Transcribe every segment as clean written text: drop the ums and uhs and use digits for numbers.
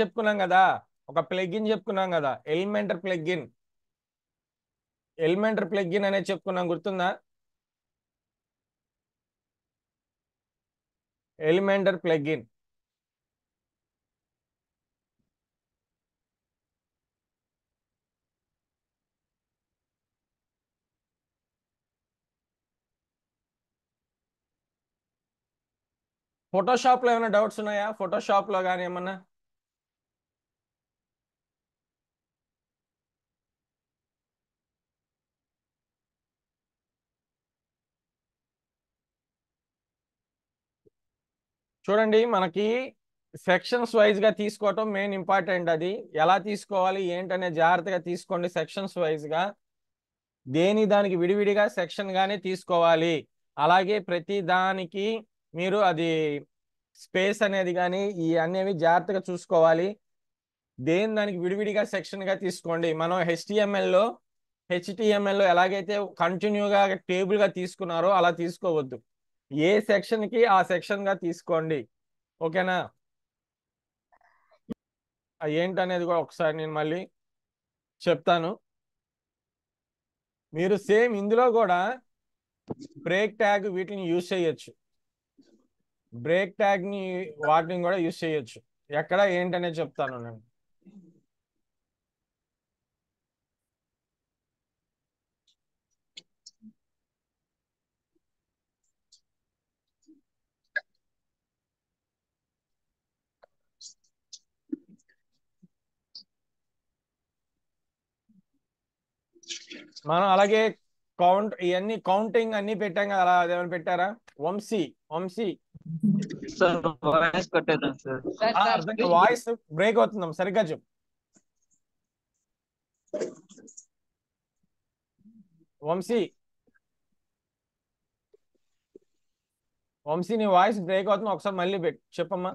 చెప్పుకున్నాం కదా, ఒక ప్లగిన్ చెప్పుకున్నాం కదా, ఎలిమెంటర్ ప్లగిన్ అనేది చెప్పుకున్నాం, గుర్తుందా? ఎలిమెంటర్ ప్లగిన్ ఫోటోషాప్ లో ఏమైనా డౌట్స్ ఉన్నాయా? ఫోటోషాప్ లో కానీ ఏమన్నా? చూడండి, మనకి సెక్షన్స్ వైజ్ గా తీసుకోవటం మెయిన్ ఇంపార్టెంట్. అది ఎలా తీసుకోవాలి ఏంటనే జాగ్రత్తగా తీసుకోండి. సెక్షన్స్ వైజ్ గా దేని దానికి విడివిడిగా సెక్షన్ గానే తీసుకోవాలి. అలాగే ప్రతి దానికి మీరు అది స్పేస్ అనేది కానీ ఈ అనేవి జాగ్రత్తగా చూసుకోవాలి. దేని దానికి విడివిడిగా సెక్షన్ గా తీసుకోండి. మనం హెచ్టిఎంఎల్ లో ఎలాగైతే కంటిన్యూగా టేబుల్ గా తీసుకున్నారో అలా తీసుకోవద్దు. ఏ సెక్షన్ కి ఆ సెక్షన్ గా తీసుకోండి. ఓకేనా? ఏంటనేది కూడా ఒకసారి నేను మళ్ళీ చెప్తాను. మీరు సేమ్ ఇందులో కూడా బ్రేక్ ట్యాగ్ వీటిని యూజ్ చేయొచ్చు. బ్రేక్ ట్యాగ్ ని వాటిని కూడా యూజ్ చేయొచ్చు. ఎక్కడ ఏంటనేది చెప్తాను నేను. మనం అలాగే ఇవన్నీ కౌంటింగ్ అన్ని పెట్టాం కదా, అలా అదేమైనా పెట్టారా? వంశీ వంశీ సార్ వాయిస్ కట్టేద్దాం సార్. అర్థం, వాయిస్ బ్రేక్ అవుతుందాం, సరిగ్గా చెప్పు. వంశీ వంశీ నీ వాయిస్ బ్రేక్ అవుతుంది, ఒకసారి మళ్ళీ చెప్పమ్మా.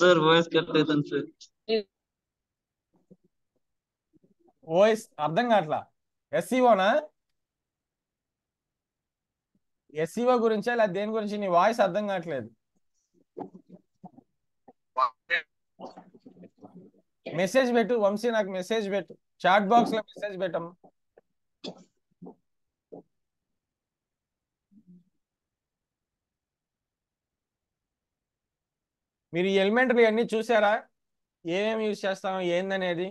సార్ వాయిస్ కట్టేద్దాం సార్. వాయిస్ అర్థం కావట్లా. ఎస్సీఓనా? ఎస్సీఓ గురించా లేదా దేని గురించి? నీ వాయిస్ అర్థం కావట్లేదు. మెసేజ్ పెట్టు వంశీ, నాకు మెసేజ్ పెట్టు, చాట్ బాక్స్ లో మెసేజ్ పెట్టమ్మా. మీరు ఈ ఎలిమెంటరీ అన్ని చూసారా? ఏమేమి యూజ్ చేస్తాం ఏందనేది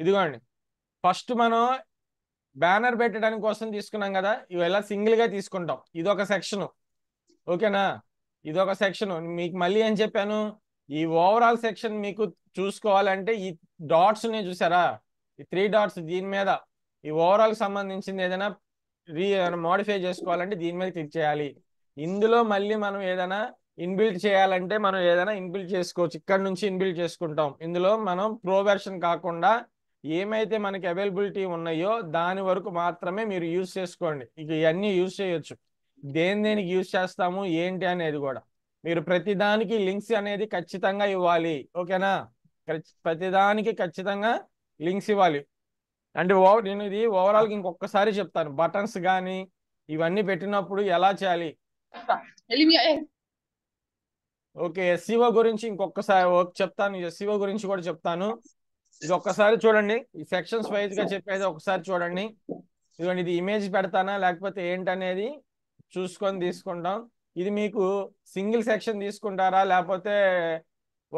ఇదిగోండి. ఫస్ట్ మనం బ్యానర్ పెట్టడానికి కోసం తీసుకున్నాం కదా, ఇవి ఎలా సింగిల్ గా తీసుకుంటాం. ఇదొక సెక్షన్. ఓకేనా? ఇదొక సెక్షన్. మీకు మళ్ళీ ఏం చెప్పాను, ఈ ఓవరాల్ సెక్షన్ మీకు చూసుకోవాలంటే ఈ డాట్స్ ని చూసారా, ఈ 3 డాట్స్ దీని మీద ఈ ఓవరాల్ సంబంధించింది ఏదైనా మోడిఫై చేసుకోవాలంటే దీని మీద క్లిక్ చేయాలి. ఇందులో మళ్ళీ మనం ఏదైనా ఇన్బిల్ట్ చేయాలంటే మనం ఏదైనా ఇన్బిల్ట్ చేసుకోవచ్చు. ఇక్కడ నుంచి ఇన్బిల్ట్ చేసుకుంటాం. ఇందులో మనం ప్రో వెర్షన్ కాకుండా ఏమైతే మనకి అవైలబిలిటీ ఉన్నాయో దాని వరకు మాత్రమే మీరు యూజ్ చేసుకోండి. ఇక ఇవన్నీ యూజ్ చేయొచ్చు. దేనికి యూజ్ చేస్తాము ఏంటి అనేది కూడా మీరు ప్రతిదానికి లింక్స్ అనేది ఖచ్చితంగా ఇవ్వాలి. ఓకేనా? ప్రతిదానికి ఖచ్చితంగా లింక్స్ ఇవ్వాలి. అంటే నేను ఇది ఓవరాల్గా ఇంకొకసారి చెప్తాను. బటన్స్ కానీ ఇవన్నీ పెట్టినప్పుడు ఎలా చేయాలి. ఓకే, ఎస్సీఓ గురించి ఇంకొకసారి చెప్తాను. ఎస్సీఓ గురించి కూడా చెప్తాను. ఇది ఒక్కసారి చూడండి. ఈ సెక్షన్స్ వైజ్ గా చెప్పేది ఒకసారి చూడండి. ఇదిగోండి, ఇది ఇమేజ్ పెడతానా లేకపోతే ఏంటనేది చూసుకొని తీసుకుంటాం. ఇది మీకు సింగిల్ సెక్షన్ తీసుకుంటారా లేకపోతే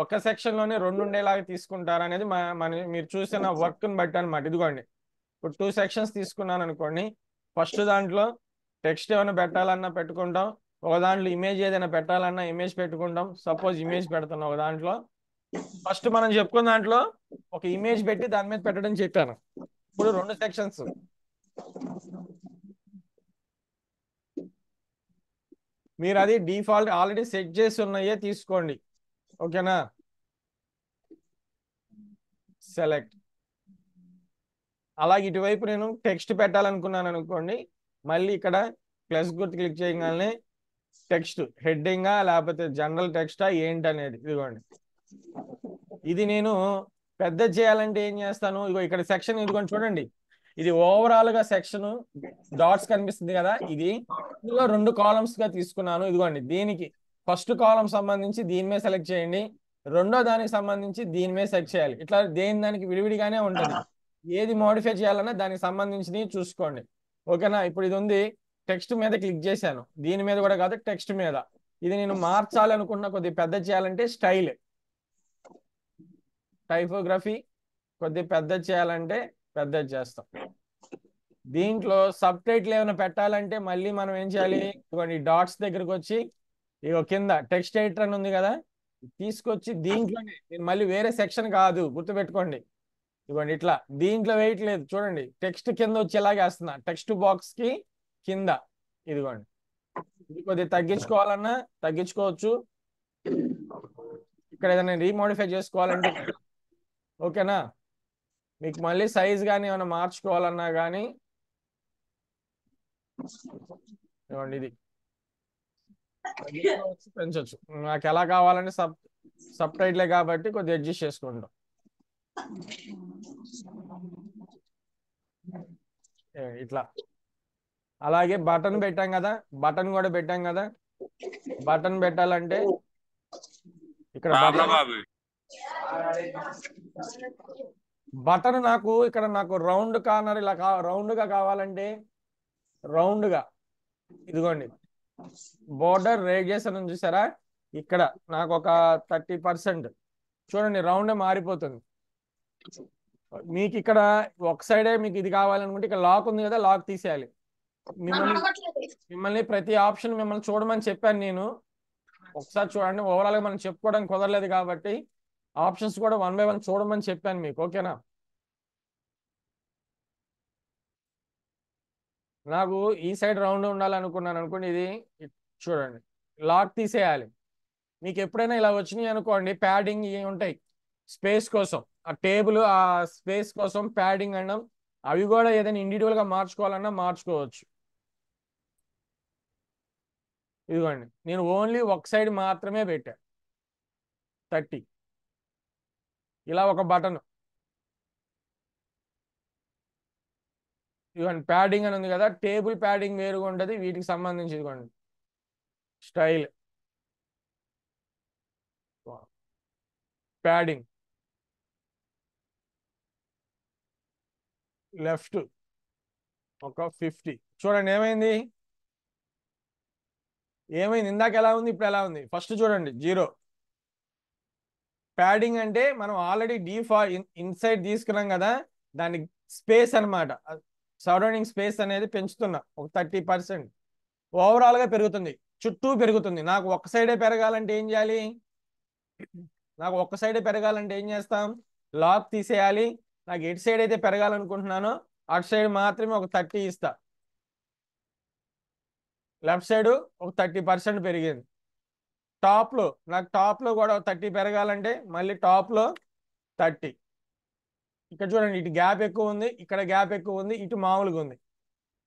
ఒక సెక్షన్ లోనే రెండు ఉండేలాగా తీసుకుంటారా అనేది మీరు చూసిన వర్క్ని బట్టి అనమాట. ఇదిగోండి, ఇప్పుడు 2 సెక్షన్స్ తీసుకున్నాను అనుకోండి. ఫస్ట్ దాంట్లో టెక్స్ట్ ఏమైనా పెట్టాలన్నా పెట్టుకుంటాం, ఒక దాంట్లో ఇమేజ్ ఏదైనా పెట్టాలన్నా ఇమేజ్ పెట్టుకుంటాం. సపోజ్ ఇమేజ్ పెడుతున్నాం ఒక దాంట్లో. ఫస్ట్ మనం చెప్పుకున్న దాంట్లో ఒక ఇమేజ్ పెట్టి దాని మీద పెట్టడం చెప్పాను. ఇప్పుడు 2 సెక్షన్స్. మీరు అది డిఫాల్ట్ ఆల్రెడీ సెట్ చేసి ఉన్నాయే తీసుకోండి. ఓకేనా? సెలెక్ట్. అలాగే ఇటువైపు నేను టెక్స్ట్ పెట్టాలనుకున్నాను అనుకోండి. మళ్ళీ ఇక్కడ ప్లస్ గుర్తు క్లిక్ చేయగానే టెక్స్ట్ హెడ్డింగా లేకపోతే జనరల్ టెక్స్టా ఏంటి అనేది ఇదిగోండి. ఇది నేను పెద్ద చేయాలంటే ఏం చేస్తాను, ఇదిగో ఇక్కడ సెక్షన్ ఇదిగోండి చూడండి. ఇది ఓవరాల్ గా సెక్షన్ డాట్స్ కనిపిస్తుంది కదా, ఇది ఇందులో 2 కాలమ్స్ గా తీసుకున్నాను. ఇదిగోండి, దీనికి ఫస్ట్ కాలం సంబంధించి దీని మీద సెలెక్ట్ చేయండి, రెండో దానికి సంబంధించి దీని మీద సెలెక్ట్ చేయాలి. ఇట్లా దేని దానికి విడివిడిగానే ఉంటది. ఏది మోడిఫై చేయాలన్నా దానికి సంబంధించి చూసుకోండి. ఓకేనా? ఇప్పుడు ఇది ఉంది, టెక్స్ట్ మీద క్లిక్ చేశాను, దీని మీద కూడా కాదు, టెక్స్ట్ మీద. ఇది నేను మార్చాలి అనుకున్న కొద్దిగా పెద్ద చేయాలంటే స్టైల్, టైపోగ్రఫీ కొద్దిగా పెద్ద చేయాలంటే పెద్ద చేస్తాం. దీంట్లో సబ్ టైటిల్ ఏమైనా పెట్టాలంటే మళ్ళీ మనం ఏం చేయాలి, ఇవ్వండి డాట్స్ దగ్గరకు వచ్చి ఇగో కింద టెక్స్ట్ ఎడిటర్ అని ఉంది కదా, తీసుకొచ్చి దీంట్లోనే, నేను మళ్ళీ వేరే సెక్షన్ కాదు గుర్తుపెట్టుకోండి. ఇవ్వండి ఇట్లా దీంట్లో వేయట్లేదు, చూడండి టెక్స్ట్ కింద వచ్చి ఎలాగ వేస్తున్నా, టెక్స్ట్ బాక్స్ కి కింద. ఇదిగోండి, ఇది కొద్దిగా తగ్గించుకోవాలన్నా తగ్గించుకోవచ్చు, ఇక్కడ ఏదైనా రీమోడిఫై చేసుకోవాలంటే. ఓకేనా? మీకు మళ్ళీ సైజ్ కానీ ఏమైనా మార్చుకోవాలన్నా కానీ ఇవ్వండి, ఇది తగ్గించుకోవచ్చు, పెంచవచ్చు. నాకు ఎలా కావాలంటే సబ్ టైటిలే కాబట్టి కొద్దిగా అడ్జస్ట్ చేసుకుంటాం. ఇట్లా. అలాగే బటన్ పెట్టాం కదా, బటన్ కూడా పెట్టాం కదా, బటన్ పెట్టాలంటే ఇక్కడ బటన్ నాకు ఇక్కడ నాకు రౌండ్ కార్నర్ ఇలా రౌండ్ గా కావాలంటే రౌండ్ గా, ఇదిగోండి బోర్డర్ రేడియస్ అని చూసారా, ఇక్కడ నాకు ఒక 30% చూడండి రౌండ్ మారిపోతుంది. మీకు ఇక్కడ ఒక సైడే మీకు ఇది కావాలనుకుంటే ఇక్కడ లాక్ ఉంది కదా, లాక్ తీసేయాలి. మిమ్మల్ని ప్రతి ఆప్షన్ మిమ్మల్ని చూడమని చెప్పాను నేను, ఒకసారి చూడండి. ఓవరాల్ గా మనం చెప్పుకోవడానికి కుదరలేదు కాబట్టి ఆప్షన్స్ కూడా 1 by 1 చూడమని చెప్పాను మీకు. ఓకేనా? నాకు ఈ సైడ్ రౌండ్ ఉండాలనుకున్నాను అనుకోండి, ఇది చూడండి లాక్ తీసేయాలి. మీకు ఎప్పుడైనా ఇలా వచ్చినాయి అనుకోండి, ప్యాడింగ్ ఇవి ఉంటాయి స్పేస్ కోసం, ఆ టేబుల్ ఆ స్పేస్ కోసం ప్యాడింగ్ అనడం, అవి కూడా ఏదైనా ఇండివిజువల్ గా మార్చుకోవాలన్నా మార్చుకోవచ్చు. ఇదిగోండి, నేను ఓన్లీ ఒక సైడ్ మాత్రమే పెట్టా 30. ఇలా ఒక బటన్, ఇదిగోండి ప్యాడింగ్ అని ఉంది కదా, టేబుల్ ప్యాడింగ్ వేరుగా ఉంటుంది, వీటికి సంబంధించి ఇదిగోండి స్టైల్ ప్యాడింగ్ లెఫ్ట్ ఒక 50. చూడండి ఏమైంది, ఇందాక ఎలా ఉంది, ఇప్పుడు ఎలా ఉంది. ఫస్ట్ చూడండి 0. ప్యాడింగ్ అంటే మనం ఆల్రెడీ ఇన్సైడ్ తీసుకున్నాం కదా, దాని స్పేస్ అనమాట, సరౌండింగ్ స్పేస్ అనేది పెంచుతున్నా ఒక 30%. ఓవరాల్ గా పెరుగుతుంది, చుట్టూ పెరుగుతుంది. నాకు ఒక్క సైడే పెరగాలంటే ఏం చేయాలి, చేస్తాం, లాక్ తీసేయాలి. నాకు ఎటు సైడ్ అయితే పెరగాలనుకుంటున్నానో అటు సైడ్ మాత్రమే ఒక 30 ఇస్తా. లెఫ్ట్ సైడ్ ఒక 30% పెరిగింది. నాకు టాప్ లో కూడా 30 పెరగాలంటే మళ్ళీ టాప్ లో 30. ఇక్కడ చూడండి, ఇటు గ్యాప్ ఎక్కువ ఉంది, ఇక్కడ గ్యాప్ ఎక్కువ ఉంది, ఇటు మామూలుగా ఉంది.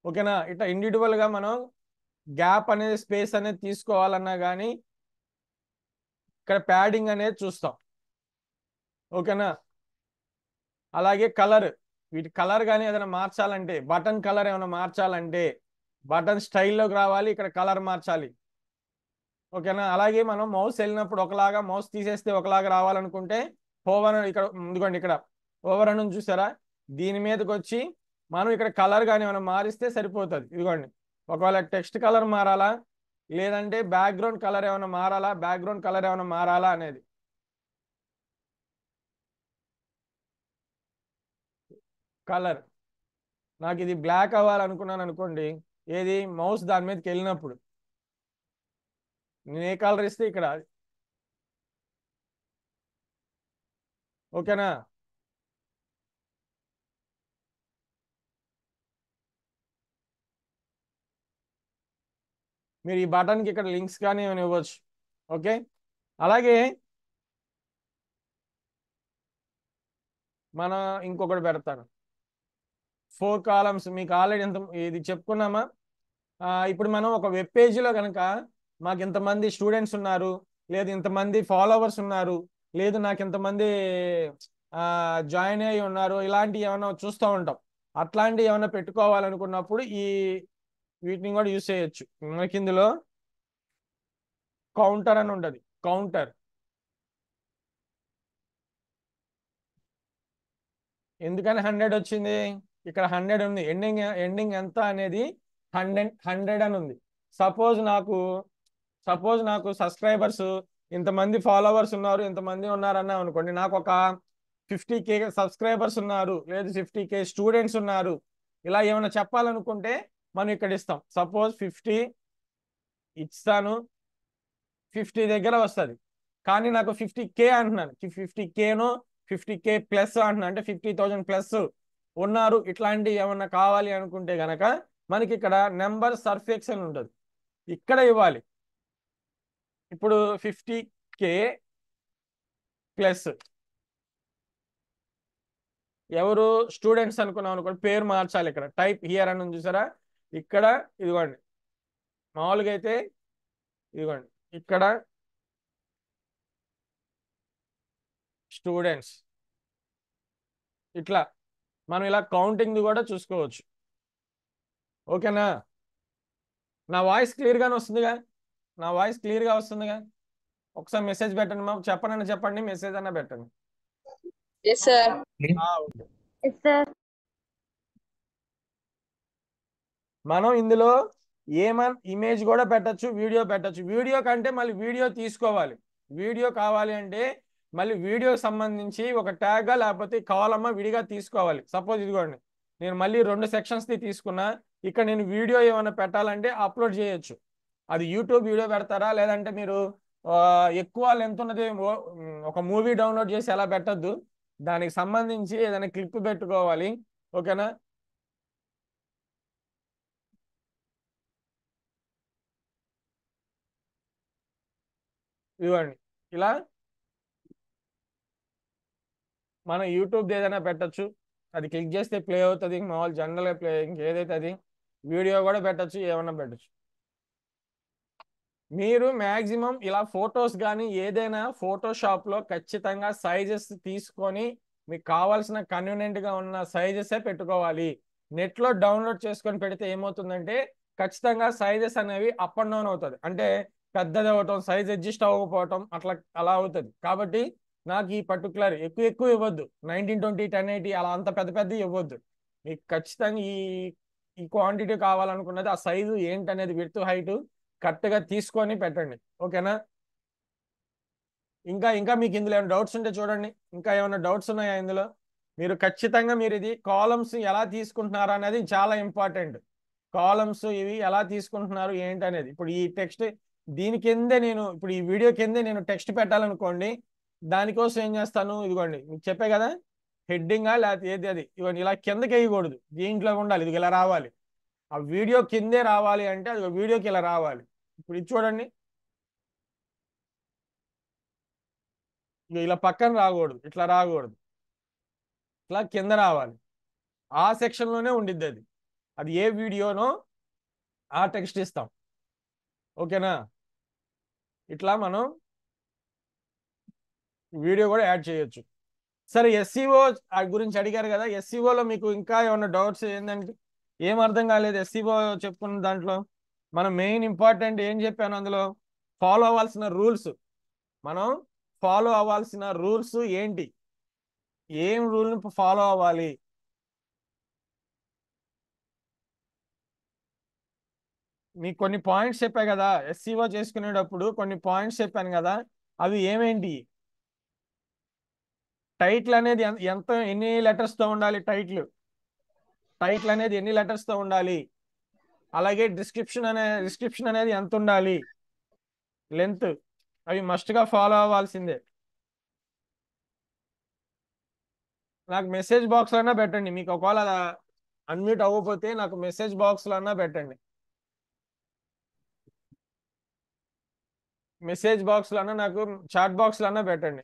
ఓకేనా? ఇట్లా ఇండివిజువల్ గా మనం గ్యాప్ అనేది స్పేస్ అనేది తీసుకోవాలన్నా కానీ ఇక్కడ ప్యాడింగ్ అనేది చూస్తాం. ఓకేనా? అలాగే కలర్, వీటి కలర్ కానీ ఏదైనా మార్చాలంటే, బటన్ కలర్ ఏమైనా మార్చాలంటే బటన్ స్టైల్లోకి రావాలి, ఇక్కడ కలర్ మార్చాలి. ఓకేనా? అలాగే మనం మౌస్ వెళ్ళినప్పుడు ఒకలాగా, మౌస్ తీసేస్తే ఒకలాగా రావాలనుకుంటే ఓవర్, ఇక్కడ ఇదిగోండి ఇక్కడ ఓవర్ అని చూసారా, దీని మీదకి వచ్చి మనం ఇక్కడ కలర్ కానీ ఏమైనా మారిస్తే సరిపోతుంది. ఇదిగోండి, ఒకవేళ టెక్స్ట్ కలర్ మారాలా లేదంటే బ్యాక్గ్రౌండ్ కలర్ ఏమైనా మారాలా అనేది. కలర్ నాకు ఇది బ్లాక్ అవ్వాలనుకున్నాను అనుకోండి, ఏది మౌస్ దాని మీదకి వెళ్ళినప్పుడు నేను ఏ కలర్ ఇస్తే ఇక్కడ. ఓకేనా? మీరు ఈ బటన్కి ఇక్కడ లింక్స్ కానీ ఏమైనా ఇవ్వచ్చు. ఓకే? అలాగే మనం ఇంకొకటి పెడతాను, 4 కాలమ్స్. మీకు ఆల్రెడీ ఇది చెప్పుకున్నామా? ఇప్పుడు మనం ఒక వెబ్ పేజీలో కనుక మాకు ఇంతమంది స్టూడెంట్స్ ఉన్నారు, లేదు ఇంతమంది ఫాలోవర్స్ ఉన్నారు, లేదు నాకు ఇంతమంది జాయిన్ అయ్యి ఉన్నారు, ఇలాంటివి ఏమైనా చూస్తూ ఉంటాం. అట్లాంటివి ఏమైనా పెట్టుకోవాలనుకున్నప్పుడు వీటిని కూడా యూస్ చేయొచ్చు. మనకి ఇందులో కౌంటర్ అని ఉంటుంది. కౌంటర్ ఎందుకని 100 వచ్చింది? ఇక్కడ 100 ఉంది. ఎండింగ్ ఎంత అనేది 100 అని ఉంది. సపోజ్ నాకు సబ్స్క్రైబర్స్ ఇంతమంది ఫాలోవర్స్ ఉన్నారు, ఇంతమంది ఉన్నారన్నా అనుకోండి, నాకు ఒక 50K సబ్స్క్రైబర్స్ ఉన్నారు, లేదు 50K స్టూడెంట్స్ ఉన్నారు, ఇలా ఏమైనా చెప్పాలనుకుంటే మనం ఇక్కడ ఇస్తాం. సపోజ్ 50 ఇస్తాను, 50 దగ్గర వస్తుంది. కానీ నాకు 50K అంటున్నాను, 50Kను 50K ప్లస్ అంటున్నాను, అంటే 50,000 ప్లస్ ఉన్నారు. ఇట్లాంటివి ఏమన్నా కావాలి అనుకుంటే గనక మనకి ఇక్కడ నెంబర్ సర్ఫెక్స్ అని ఉంటుంది, ఇక్కడ ఇవ్వాలి. ఇప్పుడు 50K ప్లస్ ఎవరు స్టూడెంట్స్ అనుకున్నాం అనుకోండి, పేరు మార్చాలి. ఇక్కడ టైప్ హియర్ అని ఉంది చూసారా, ఇక్కడ ఇదిగోండి. మామూలుగా అయితే ఇదిగోండి, ఇక్కడ స్టూడెంట్స్, ఇట్లా మనం ఇలా కౌంటింగ్ కూడా చూసుకోవచ్చు. ఓకేనా? నా వాయిస్ క్లియర్గానే వస్తుందిగా? నా వాయిస్ క్లియర్గా వస్తుందిగా? ఒకసారి మెసేజ్ పెట్టండి మా, చెప్పండి, మెసేజ్ అన్న పెట్టండి. Yes, sir. Okay. Yes, sir. మనం ఇందులో ఇమేజ్ కూడా పెట్టచ్చు, వీడియో పెట్టచ్చు. వీడియో కంటే మళ్ళీ వీడియో తీసుకోవాలి. వీడియో కావాలి అంటే మళ్ళీ వీడియోకి సంబంధించి ఒక ట్యాగ్ లేకపోతే కాలమా విడిగా తీసుకోవాలి. సపోజ్ ఇదిగోండి, నేను మళ్ళీ 2 సెక్షన్స్ది తీసుకున్నా. ఇక్కడ నేను వీడియో ఏమైనా పెట్టాలంటే అప్లోడ్ చేయొచ్చు. అది యూట్యూబ్ వీడియో పెడతారా, లేదంటే మీరు ఎక్కువ లెంత్ ఉన్నది ఒక మూవీ డౌన్లోడ్ చేసి ఎలా పెట్టద్దు, దానికి సంబంధించి ఏదైనా క్లిప్ పెట్టుకోవాలి. ఓకేనా? ఇవ్వండి, ఇలా మనం యూట్యూబ్ ఏదైనా పెట్టచ్చు. అది క్లిక్ చేస్తే ప్లే అవుతుంది, మామూలు జనరల్గా ప్లే, ఇంకేదైతే అది వీడియో కూడా పెట్టచ్చు, ఏమన్నా పెట్టచ్చు. మీరు మ్యాక్సిమం ఇలా ఫొటోస్ కానీ ఏదైనా ఫోటోషాప్లో ఖచ్చితంగా సైజెస్ తీసుకొని మీకు కావాల్సిన కన్వీనియంట్గా ఉన్న సైజెసే పెట్టుకోవాలి. నెట్లో డౌన్లోడ్ చేసుకొని పెడితే ఏమవుతుందంటే ఖచ్చితంగా సైజెస్ అనేవి అప్ అండ్ డౌన్ అవుతుంది. అంటే పెద్దది అవ్వటం, సైజ్ అడ్జస్ట్ అవ్వకపోవటం, అలా అవుతుంది. కాబట్టి నాకు ఈ పర్టికులర్ ఎక్కువ ఇవ్వద్దు, 1920 1080 అలా అంత పెద్ద ఇవ్వద్దు. మీకు ఖచ్చితంగా ఈ క్వాంటిటీ కావాలనుకున్నది, ఆ సైజు ఏంటనేది, విడ్త్ హైట్ కరెక్ట్గా తీసుకొని పెట్టండి. ఓకేనా? ఇంకా మీకు ఇందులో ఏమైనా డౌట్స్ ఉంటే చూడండి. ఇంకా ఏమైనా డౌట్స్ ఉన్నాయా ఇందులో? మీరు ఖచ్చితంగా ఇది కాలమ్స్ ఎలా తీసుకుంటున్నారు అనేది చాలా ఇంపార్టెంట్. కాలమ్స్ ఇవి ఎలా తీసుకుంటున్నారు ఏంటి అనేది. ఇప్పుడు ఈ టెక్స్ట్ దీని కిందే ఇప్పుడు ఈ వీడియో కిందే నేను టెక్స్ట్ పెట్టాలనుకోండి, దానికోసం ఏం చేస్తాను, ఇదిగోండి మీకు చెప్పే కదా, హెడ్డింగా లేకపోతే ఏది అది, ఇవ్వండి ఇలా కిందకి వేయకూడదు, దీంట్లో ఉండాలి. ఇది ఇలా రావాలి, ఆ వీడియో కిందే రావాలి అంటే అది వీడియోకి ఇలా రావాలి. ఇప్పుడు ఇది చూడండి, ఇలా పక్కన రాకూడదు, ఇట్లా రాకూడదు, ఇట్లా కింద రావాలి. ఆ సెక్షన్లోనే ఉండిద్ది అది. అది ఏ వీడియోనో ఆ టెక్స్ట్ ఇస్తాం. ఓకేనా? ఇట్లా మనం వీడియో కూడా యాడ్ చేయొచ్చు. సరే, ఎస్సీఓ గురించి అడిగారు కదా, ఎస్సీఓలో మీకు ఇంకా ఏమైనా డౌట్స్ ఏంటంటే, ఏం అర్థం కాలేదు ఎస్సీఓ చెప్పుకున్న దాంట్లో? మనం మెయిన్ ఇంపార్టెంట్ ఏం చెప్పాను అందులో, ఫాలో అవ్వాల్సిన రూల్స్. మనం ఫాలో అవ్వాల్సిన రూల్స్ ఏంటి, ఏం రూల్ని ఫాలో అవ్వాలి? మీకు కొన్ని పాయింట్స్ చెప్పా కదా, ఎస్సీఓ చేసుకునేటప్పుడు కొన్ని పాయింట్స్ చెప్పాను కదా, అవి ఏమేంటి? టైటిల్ అనేది ఎన్ని లెటర్స్తో ఉండాలి? టైటిల్ అనేది ఎన్ని లెటర్స్తో ఉండాలి? అలాగే డిస్క్రిప్షన్ అనేది ఎంత ఉండాలి? లెంత్, అవి మస్ట్గా ఫాలో అవ్వాల్సిందే. నాకు మెసేజ్ బాక్స్లో అన్నా పెట్టండి. మీకు ఒకవేళ అన్మ్యూట్ అవ్వకపోతే నాకు మెసేజ్ బాక్స్లో అన్నా పెట్టండి. మెసేజ్ బాక్స్లో అన్నా, నాకు చాట్ బాక్స్లో అన్నా పెట్టండి.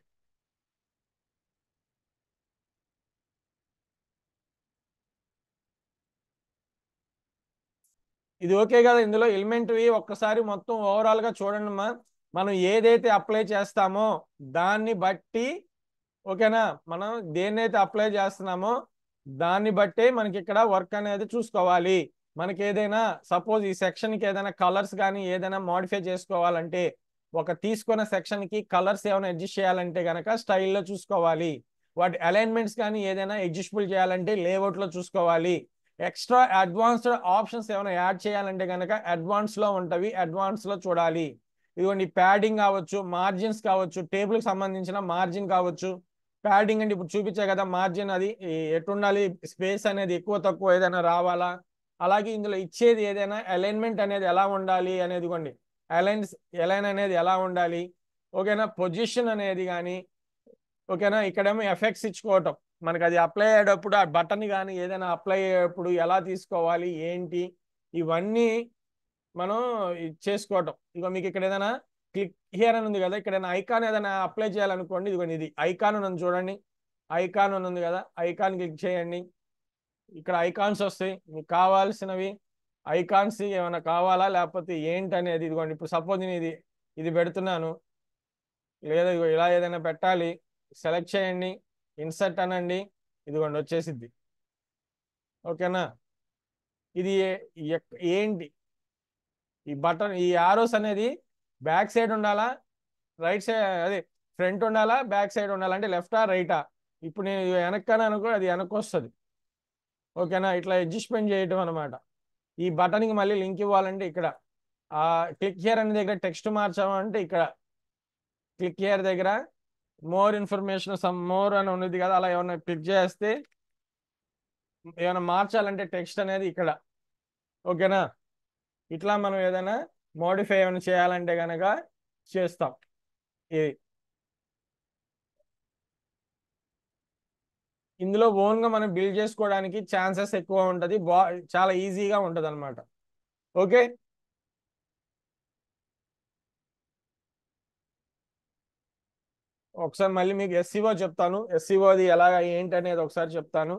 ఇది ఓకే కదా? ఇందులో ఎలిమెంటరీ ఒక్కసారి మొత్తం ఓవరాల్గా చూడండి అమ్మా. మనం ఏదైతే అప్లై చేస్తామో దాన్ని బట్టి, ఓకేనా, మనం దేన్నైతే అప్లై చేస్తున్నామో దాన్ని బట్టే మనకి ఇక్కడ వర్క్ అనేది చూసుకోవాలి. మనకి ఏదైనా సపోజ్ ఈ సెక్షన్కి ఏదైనా కలర్స్ కానీ ఏదైనా మోడిఫై చేసుకోవాలంటే, ఒక తీసుకున్న సెక్షన్కి కలర్స్ ఏమైనా అడ్జస్ట్ చేయాలంటే కనుక స్టైల్లో చూసుకోవాలి. వాటి అలైన్మెంట్స్ కానీ ఏదైనా అడ్జస్టబుల్ చేయాలంటే లేఅవుట్లో చూసుకోవాలి. ఎక్స్ట్రా అడ్వాన్స్డ్ ఆప్షన్స్ ఏమైనా యాడ్ చేయాలంటే కనుక అడ్వాన్స్లో ఉంటవి, అడ్వాన్స్లో చూడాలి. ఇదిగోండి ప్యాడింగ్ కావచ్చు, మార్జిన్స్ కావచ్చు, టేబుల్కి సంబంధించిన మార్జిన్ కావచ్చు. ప్యాడింగ్ అంటే ఇప్పుడు చూపించే కదా మార్జిన్, అది ఎటు ఉండాలి, స్పేస్ అనేది ఎక్కువ తక్కువ ఏదైనా రావాలా. అలాగే ఇందులో ఇచ్చేది ఏదైనా అలైన్మెంట్ అనేది ఎలా ఉండాలి అనేది కొండి, అలైన్ అనేది ఎలా ఉండాలి. ఓకేనా, పొజిషన్ అనేది కానీ. ఓకేనా, ఇక్కడేమో ఎఫెక్ట్స్ ఇచ్చుకోవటం, మనకి అది అప్లై అయ్యేటప్పుడు ఆ బటన్ కానీ ఏదైనా అప్లై అయ్యేటప్పుడు ఎలా తీసుకోవాలి ఏంటి, ఇవన్నీ మనం చేసుకోవటం. ఇక మీకు ఇక్కడ ఏదైనా క్లిక్ హియర్ అని ఉంది కదా, ఇక్కడ ఐకాన్ ఏదైనా అప్లై చేయాలనుకోండి, ఇదిగోండి ఇది ఐకాన్ అని ఉంది చూడండి, ఐకాన్ అని ఉంది కదా, ఐకాన్ క్లిక్ చేయండి. ఇక్కడ ఐకాన్స్ వస్తాయి, మీకు కావాల్సినవి ఐకాన్స్ ఏమైనా కావాలా లేకపోతే ఏంటి అనేది. ఇదిగోండి ఇప్పుడు సపోజ్ నేను ఇది పెడుతున్నాను, లేదా ఇదిగో ఇలా ఏదైనా పెట్టాలి, సెలెక్ట్ చేయండి, ఇన్సర్ట్ అనండి, ఇదిగోండి వచ్చేసిద్ది. ఓకేనా, ఇది ఏంటి, ఈ బటన్ ఈ ఆరోస్ అనేది బ్యాక్ సైడ్ ఉండాలా, రైట్ సైడ్ అదే ఫ్రంట్ ఉండాలా, బ్యాక్ సైడ్ ఉండాలా, అంటే లెఫ్టా రైటా. ఇప్పుడు నేను వెనక్కని అనుకో అది వెనక్కి వస్తుంది. ఓకేనా, ఇట్లా అడ్జస్ట్మెంట్ చేయటం అనమాట. ఈ బటన్కి మళ్ళీ లింక్ ఇవ్వాలంటే ఇక్కడ ఆ క్లిక్ హియర్ అనే దగ్గర టెక్స్ట్ మార్చామంటే ఇక్కడ క్లిక్ హియర్ దగ్గర మోర్ ఇన్ఫర్మేషన్ సమ్ మోర్ అని ఉన్నది కదా, అలా ఏమన్నా క్లిక్ చేస్తే ఏమైనా మార్చాలంటే టెక్స్ట్ అనేది ఇక్కడ. ఓకేనా, ఇట్లా మనం ఏదైనా మోడిఫై ఏమైనా చేయాలంటే కనుక చేస్తాం. ఇది ఇందులో ఓన్గా మనం బిల్డ్ చేసుకోవడానికి ఛాన్సెస్ ఎక్కువ ఉంటుంది, చాలా ఈజీగా ఉంటుంది అనమాట. ఓకే, ఒకసారి మళ్ళీ మీకు ఎస్సీఓ చెప్తాను, ఎస్సీఓది ఎలాగ ఏంటి అనేది ఒకసారి చెప్తాను.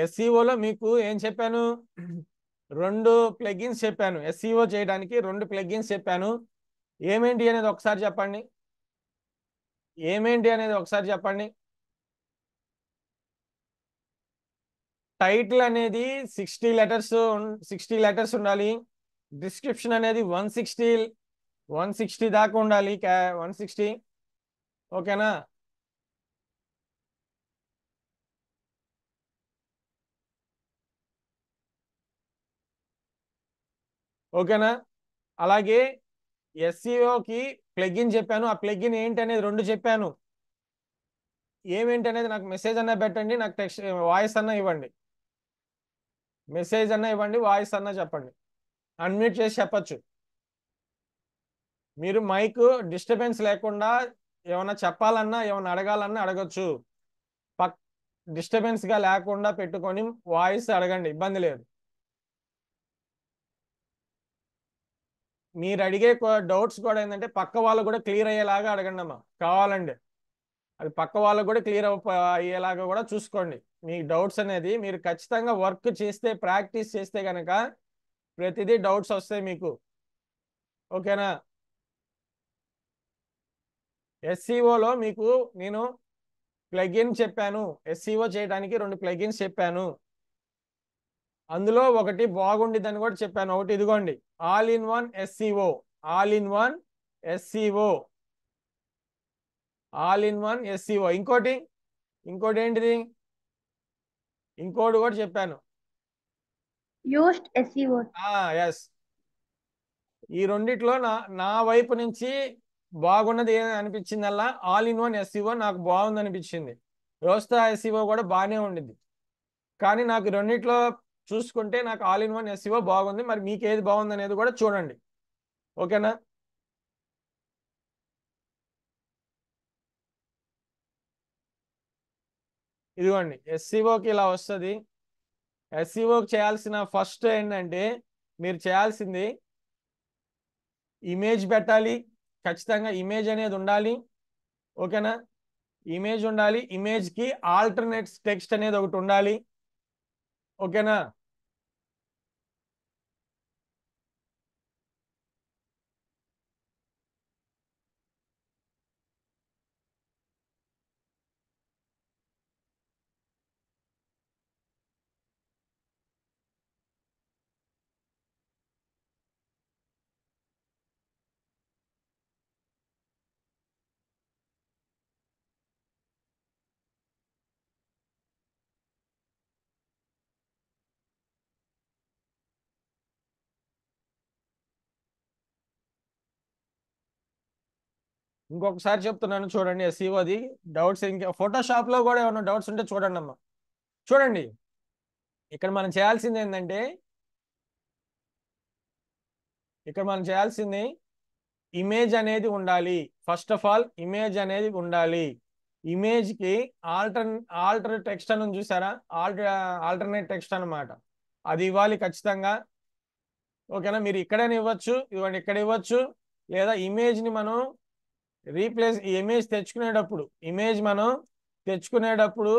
ఎస్సీఓలో మీకు ఏం చెప్పాను, 2 ప్లగిన్స్ చెప్పాను. ఎస్సీఓ చేయడానికి 2 ప్లగిన్స్ చెప్పాను. ఏమేంటి అనేది ఒకసారి చెప్పండి, ఏమేంటి అనేది ఒకసారి చెప్పండి. టైటిల్ అనేది 60 లెటర్స్ ఉండాలి. డిస్క్రిప్షన్ అనేది 160 దాకా ఉండాలి, 160. ఓకేనా, ఓకేనా. అలాగే ఎస్సీఓకి ప్లగిన్ చెప్పాను, ఆ ప్లగిన్ ఏంటి అనేది 2 చెప్పాను. ఏమేంటి అనేది నాకు మెసేజ్ అన్నా పెట్టండి, నాకు టెక్స్ట్ వాయిస్ అన్నా ఇవ్వండి, మెసేజ్ అన్నా ఇవ్వండి, వాయిస్ అన్నా చెప్పండి, అన్మ్యూట్ చేసి చెప్పచ్చు. మీరు మైక్ డిస్టర్బెన్స్ లేకుండా ఏమన్నా చెప్పాలన్నా ఏమన్నా అడగాలన్నా అడగచ్చు. డిస్టర్బెన్స్ గా లేకుండా పెట్టుకొని వాయిస్ అడగండి, ఇబ్బంది లేదు. మీరు అడిగే డౌట్స్ కూడా ఏంటంటే పక్క వాళ్ళు కూడా క్లియర్ అయ్యేలాగా అడగండి అమ్మా, కావాలండి అది పక్క వాళ్ళకు కూడా క్లియర్ అయ్యేలాగా కూడా చూసుకోండి. మీ డౌట్స్ అనేది మీరు ఖచ్చితంగా వర్క్ చేస్తే ప్రాక్టీస్ చేస్తే కనుక ప్రతిదీ డౌట్స్ వస్తాయి మీకు. ఓకేనా, ఎస్సీఓలో మీకు నేను ప్లగిన్ చెప్పాను, ఎస్సీఓ చేయడానికి 2 ప్లగిన్స్ చెప్పాను. అందులో ఒకటి బాగుండిద్దని కూడా చెప్పాను, ఒకటి ఇదిగోండి all in one SCO, all in one SCO, all in one SCO. ఇంకోటి ఏంటిది, ఇంకోటి కూడా చెప్పాను, used SEO. ఎస్. ఈ రెండిట్లో నా వైపు నుంచి బాగున్నది ఏదని అనిపించిందల్లా ఆల్ ఇన్ వన్ ఎస్సీఓ నాకు బాగుంది అనిపించింది. వ్యవస్థ ఎస్సీఓ కూడా బాగానే ఉండింది, కానీ నాకు రెండిట్లో చూసుకుంటే నాకు ఆల్ ఇన్ వన్ ఎస్సీఓ బాగుంది. మరి మీకు ఏది బాగుంది అనేది కూడా చూడండి. ఓకేనా, ఇదిగోండి ఎస్సీఓకి ఇలా వస్తుంది. ఎస్సీఓకి చేయాల్సిన ఫస్ట్ ఏంటంటే మీరు చేయాల్సింది ఇమేజ్ పెట్టాలి, ఖచ్చితంగా ఇమేజ్ అనేది ఉండాలి. ఓకేనా, ఇమేజ్ ఉండాలి. ఇమేజ్ కి ఆల్టర్నేట్ టెక్స్ట్ అనేది ఒకటి ఉండాలి. ఓకేనా, ఇంకొకసారి చెప్తున్నాను చూడండి. ఎస్ఈఓది డౌట్స్ ఇంకా ఫోటోషాప్ లో కూడా ఏమైనా డౌట్స్ ఉంటే చూడండి అమ్మా. చూడండి, ఇక్కడ మనం చేయాల్సింది ఏంటంటే, ఇక్కడ మనం చేయాల్సింది ఇమేజ్ అనేది ఉండాలి. ఫస్ట్ ఆఫ్ ఆల్ ఇమేజ్ అనేది ఉండాలి. ఇమేజ్ కి ఆల్టర్ టెక్స్ట్ అని ఉంది చూసారా, ఆల్టర్నేట్ టెక్స్ట్ అన్నమాట, అది ఇవ్వాలి ఖచ్చితంగా. ఓకేనా, మీరు ఇక్కడైనా ఇవ్వచ్చు, ఇవ్వండి ఇక్కడ ఇవ్వచ్చు, లేదా ఇమేజ్ ని మనం రీప్లేస్, ఈ ఇమేజ్ మనం తెచ్చుకునేటప్పుడు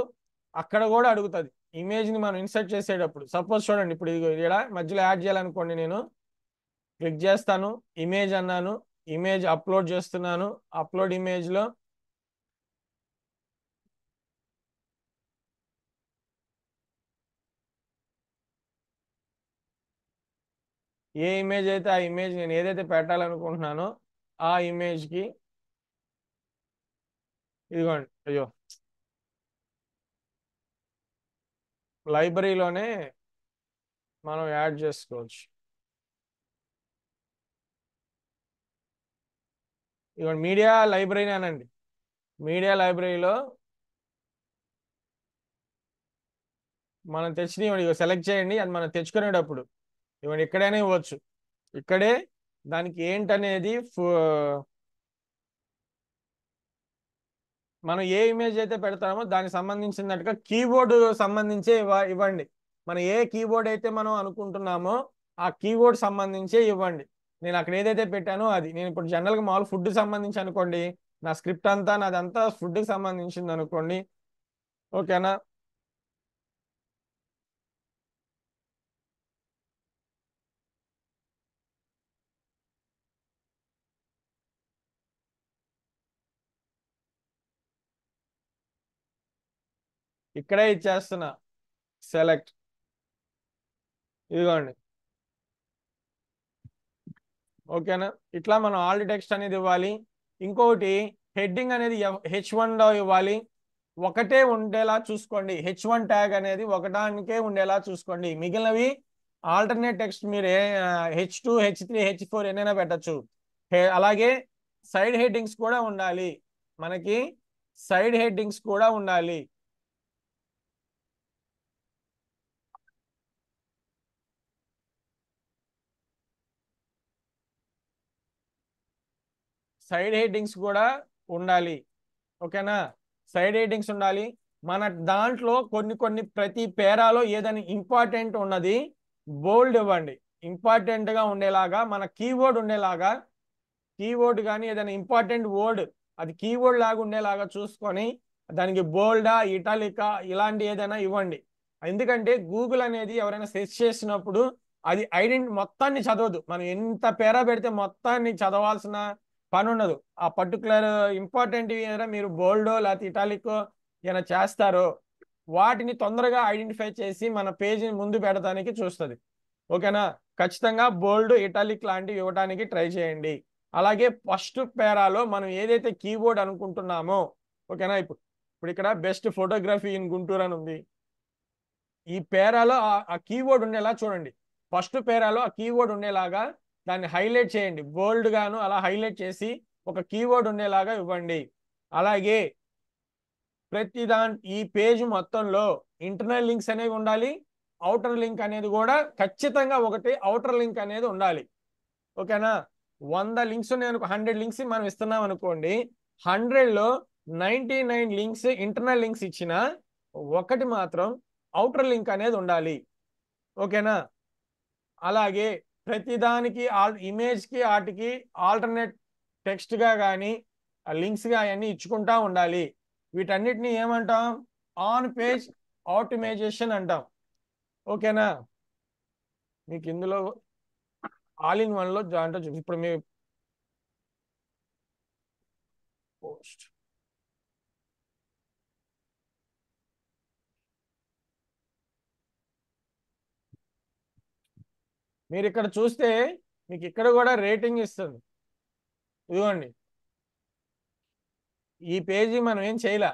అక్కడ కూడా అడుగుతుంది. ఇమేజ్ ని మనం ఇన్సర్ట్ చేసేటప్పుడు సపోజ్ చూడండి, ఇప్పుడు ఇక్కడ మధ్యలో యాడ్ చేయాలనుకోండి, నేను క్లిక్ చేస్తాను, ఇమేజ్ అన్నాను, ఇమేజ్ అప్లోడ్ చేస్తున్నాను. అప్లోడ్ ఇమేజ్ లో ఏ ఇమేజ్ అయితే ఆ ఇమేజ్ నేను ఏదైతే పెట్టాలనుకుంటున్నానో ఆ ఇమేజ్ కి, ఇదిగోండి, అయ్యో లైబ్రరీలోనే మనం యాడ్ చేసుకోవచ్చు. ఇదిగోండి మీడియా లైబ్రరీ అనండి. మీడియా లైబ్రరీలో మనం తెచ్చినవి సెలెక్ట్ చేయండి. అది మనం తెచ్చుకునేటప్పుడు ఇవ్వండి ఇక్కడైనా ఇవ్వచ్చు. ఇక్కడే దానికి ఏంటనేది మనం ఏ ఇమేజ్ అయితే పెడతామో దానికి సంబంధించినట్టుగా కీబోర్డ్ సంబంధించే ఇవ్వండి. మనం ఏ కీబోర్డ్ అయితే మనం అనుకుంటున్నామో ఆ కీబోర్డ్ సంబంధించే ఇవ్వండి. నేను అక్కడ ఏదైతే పెట్టానో అది, నేను ఇప్పుడు జనరల్గా మామూలు ఫుడ్ సంబంధించి అనుకోండి, నా స్క్రిప్ట్ అంతా నాదంతా ఫుడ్కి సంబంధించింది అనుకోండి. ఓకేనా, ఇక్కడే ఇచ్చేస్తున్నా సెలెక్ట్, ఇదిగోండి. ఓకేనా, ఇట్లా మనం ఆల్ టెక్స్ట్ అనేది ఇవ్వాలి. ఇంకొకటి హెడ్డింగ్ అనేది H1లో ఇవ్వాలి. ఒకటే ఉండేలా చూసుకోండి. H1 ట్యాగ్ అనేది ఒకటానికే ఉండేలా చూసుకోండి. మిగిలినవి ఆల్టర్నేట్ టెక్స్ట్ మీరు H2 H3 H4 ఎన్నైనా పెట్టచ్చు. అలాగే సైడ్ హెడ్డింగ్స్ కూడా ఉండాలి. మనకి సైడ్ హెడ్డింగ్స్ కూడా ఉండాలి. సైడ్ హెడ్డింగ్స్ కూడా ఉండాలి. ఓకేనా, సైడ్ హెడ్డింగ్స్ ఉండాలి. మన దాంట్లో కొన్ని ప్రతి పేరాలో ఏదైనా ఇంపార్టెంట్ ఉన్నది బోల్డ్ ఇవ్వండి. ఇంపార్టెంట్ గా ఉండేలాగా మన కీవర్డ్ ఉండేలాగా, కీవర్డ్ కానీ ఏదైనా ఇంపార్టెంట్ వర్డ్ అది కీవర్డ్ లాగా ఉండేలాగా చూసుకొని దానికి బోల్డా ఇటాలికా ఇలాంటి ఏదైనా ఇవ్వండి. ఎందుకంటే గూగుల్ అనేది ఎవరైనా సెర్చ్ చేసినప్పుడు అది మొత్తాన్ని చదవదు. మనం ఎంత పేరా పెడితే మొత్తాన్ని చదవాల్సిన పని ఉండదు. ఆ పర్టికులర్ ఇంపార్టెంట్ ఏదైనా మీరు బోల్డో లేకపోతే ఇటాలికో ఏమైనా చేస్తారో వాటిని తొందరగా ఐడెంటిఫై చేసి మన పేజీని ముందు పెడతానికి చూస్తుంది. ఓకేనా, ఖచ్చితంగా బోల్డ్ ఇటాలిక్ లాంటివి ఇవ్వడానికి ట్రై చేయండి. అలాగే ఫస్ట్ పేరాలో మనం ఏదైతే కీబోర్డ్ అనుకుంటున్నామో, ఓకేనా, ఇప్పుడు ఇక్కడ బెస్ట్ ఫోటోగ్రఫీ ఇన్ గుంటూరు అని ఉంది. ఈ పేరాలో ఆ కీబోర్డ్ ఉండేలా చూడండి. ఫస్ట్ పేరాలో ఆ కీబోర్డ్ ఉండేలాగా దాన్ని హైలైట్ చేయండి. బోల్డ్ గాను అలా హైలైట్ చేసి ఒక కీబోర్డ్ ఉండేలాగా ఇవ్వండి. అలాగే ఈ పేజ్ మొత్తంలో ఇంటర్నల్ లింక్స్ అనేవి ఉండాలి. అవుటర్ లింక్ అనేది కూడా ఖచ్చితంగా ఒకటి అవుటర్ లింక్ అనేది ఉండాలి. ఓకేనా, 100 లింక్స్ ఉన్నాయి, 100 లింక్స్ మనం ఇస్తున్నాం అనుకోండి, 100లో 99 లింక్స్ ఇంటర్నల్ లింక్స్ ఇచ్చిన ఒకటి మాత్రం అవుటర్ లింక్ అనేది ఉండాలి. ఓకేనా, అలాగే ప్రతిదానికి ఇమేజ్ కి వాటికి ఆల్టర్నేట్ టెక్స్ట్గా కానీ లింక్స్గా అవన్నీ ఇచ్చుకుంటా ఉండాలి. వీటన్నిటిని ఏమంటాం? ఆన్ పేజ్ ఆటోమైజేషన్ అంటాం. ఓకేనా? మీకు ఇందులో ఆల్ ఇన్ వన్లో అంటే ఇప్పుడు మీ పోస్ట్ మీరు ఇక్కడ చూస్తే మీకు ఇక్కడ కూడా రేటింగ్ ఇస్తుంది. ఇదిగోండి, ఈ పేజీ మనం ఏం చేయలే,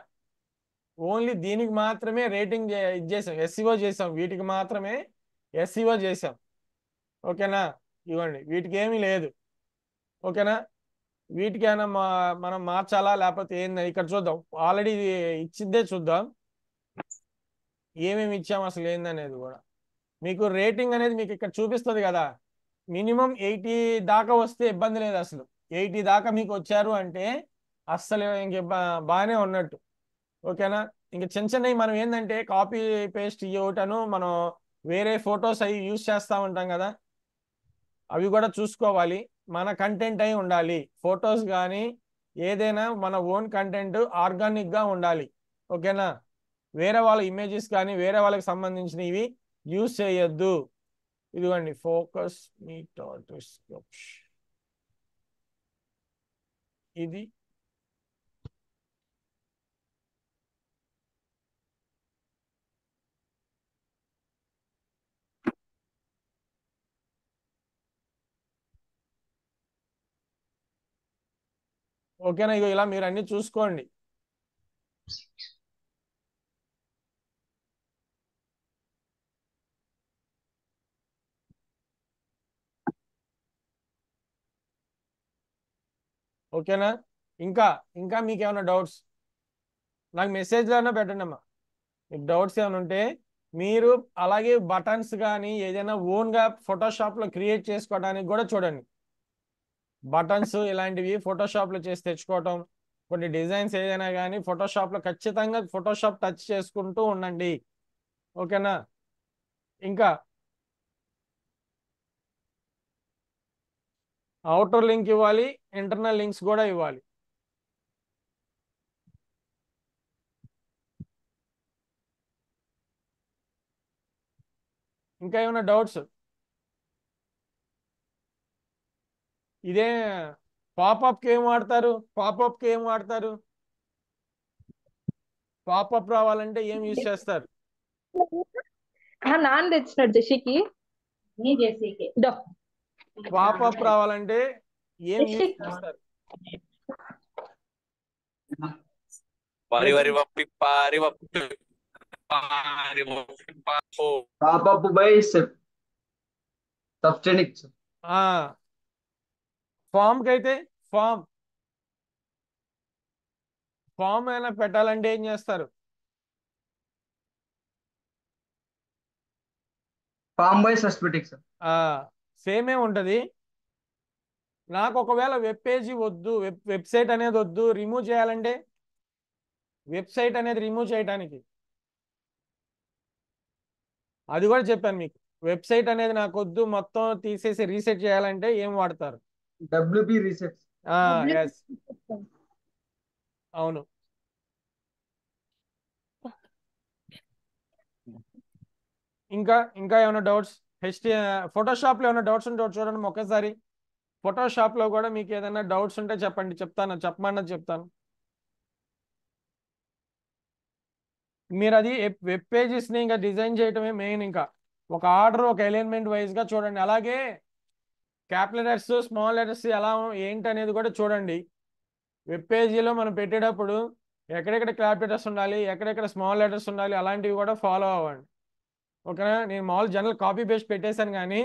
ఓన్లీ దీనికి మాత్రమే రేటింగ్ ఇచ్చేసాం, ఎస్సీఓ చేసాం, వీటికి మాత్రమే ఎస్సీఓ చేసాం. ఓకేనా? ఇవ్వండి, వీటికి ఏమీ లేదు. ఓకేనా? వీటికైనా మనం మార్చాలా లేకపోతే ఏంది? ఇక్కడ చూద్దాం, ఆల్రెడీ ఇచ్చిందే చూద్దాం ఏమేమి ఇచ్చాం అసలు ఏందనేది కూడా. మీకు రేటింగ్ అనేది మీకు ఇక్కడ చూపిస్తుంది కదా, మినిమం 80 దాకా వస్తే ఇబ్బంది లేదు. అసలు 80 దాకా మీకు వచ్చారు అంటే అస్సలు ఇంక బాగానే ఉన్నట్టు. ఓకేనా? ఇంక చిన్న చిన్నవి మనం ఏంటంటే కాపీ పేస్ట్ ఇవ్వటను, మనం వేరే ఫొటోస్ అవి యూజ్ చేస్తూ ఉంటాం కదా, అవి కూడా చూసుకోవాలి. మన కంటెంట్ అయి ఉండాలి, ఫొటోస్ కానీ ఏదైనా మన ఓన్ కంటెంట్ ఆర్గానిక్గా ఉండాలి. ఓకేనా? వేరే వాళ్ళ ఇమేజెస్ కానీ వేరే వాళ్ళకి సంబంధించినవి యూజ్ చేయొద్దు. ఇదిగోండి, ఫోకస్ మీ ఇది ఓకేనా? ఇగో ఇలా మీరు అన్ని చూసుకోండి. ఓకేనా? ఇంకా ఇంకా మీకు ఏమైనా డౌట్స్ నాకు మెసేజ్లోనే పెట్టండి అమ్మా. మీకు డౌట్స్ ఏమైనా ఉంటే మీరు అలాగే బటన్స్ కానీ ఏదైనా ఓన్గా ఫోటోషాప్లో క్రియేట్ చేసుకోవడానికి కూడా చూడండి. బటన్స్ ఇలాంటివి ఫోటోషాప్లో చేసి తెచ్చుకోవటం, కొన్ని డిజైన్స్ ఏదైనా కానీ ఫోటోషాప్లో ఖచ్చితంగా ఫోటోషాప్ టచ్ చేసుకుంటూ ఉండండి. ఓకేనా? ఇంకా అవుటర్ లింక్ ఇవ్వాలి, ఇంటర్నల్ లింక్స్ కూడా ఇవ్వాలి. ఇంకా ఏమైనా డౌట్స్? ఇదే పాపప్కి ఏం వాడతారు? పాపప్కి ఏం వాడతారు? పాపప్ రావాలంటే ఏం యూజ్ చేస్తారు? నాన్న తెచ్చినాడు జషికి పాపప్ రావాలంటే ఏం యూజ్ చేస్తారు? Popup by సబ్స్టెనిక్స్. ఫామ్ కి అయితే ఫామ్ అయినా పెట్టాలంటే ఏం చేస్తారు? ఫామ్ బై సస్పెటిక్స్. సేమే ఉంటది. నాకు ఒకవేళ వెబ్ పేజీ వద్దు, వెబ్సైట్ అనేది వద్దు, రిమూవ్ చేయాలంటే వెబ్సైట్ అనేది రిమూవ్ చేయడానికి అది కూడా చెప్పాను మీకు. వెబ్సైట్ అనేది నాకు వద్దు, మొత్తం తీసేసి రీసెట్ చేయాలంటే ఏం వాడతారు? WP reset. ఎస్, అవును. ఇంకా ఇంకా ఏమైనా డౌట్స్? ఫోటోషాప్లో ఏమైనా డౌట్స్ ఉంటే చూడండి ఒక్కసారి. ఫోటోషాప్లో కూడా మీకు ఏదైనా డౌట్స్ ఉంటే చెప్పండి, చెప్పమన్నది చెప్తాను. మీరు అది వెబ్ పేజెస్ని ఇంకా డిజైన్ చేయటమే మెయిన్. ఇంకా ఒక ఆర్డర్, ఒక ఎలిమెంట్ వైజ్గా చూడండి. అలాగే క్యాపిటల్ లెటర్స్, స్మాల్ లెటర్స్ ఎలా ఏంటి అనేది కూడా చూడండి. వెబ్ పేజీలో మనం పెట్టేటప్పుడు ఎక్కడెక్కడ క్యాపిటల్ లెటర్స్ ఉండాలి, ఎక్కడెక్కడ స్మాల్ లెటర్స్ ఉండాలి, అలాంటివి కూడా ఫాలో అవ్వండి. ఓకేనా? నేను మామూలు జనరల్ కాపీ పేస్ట్ పెట్టేశాను, కానీ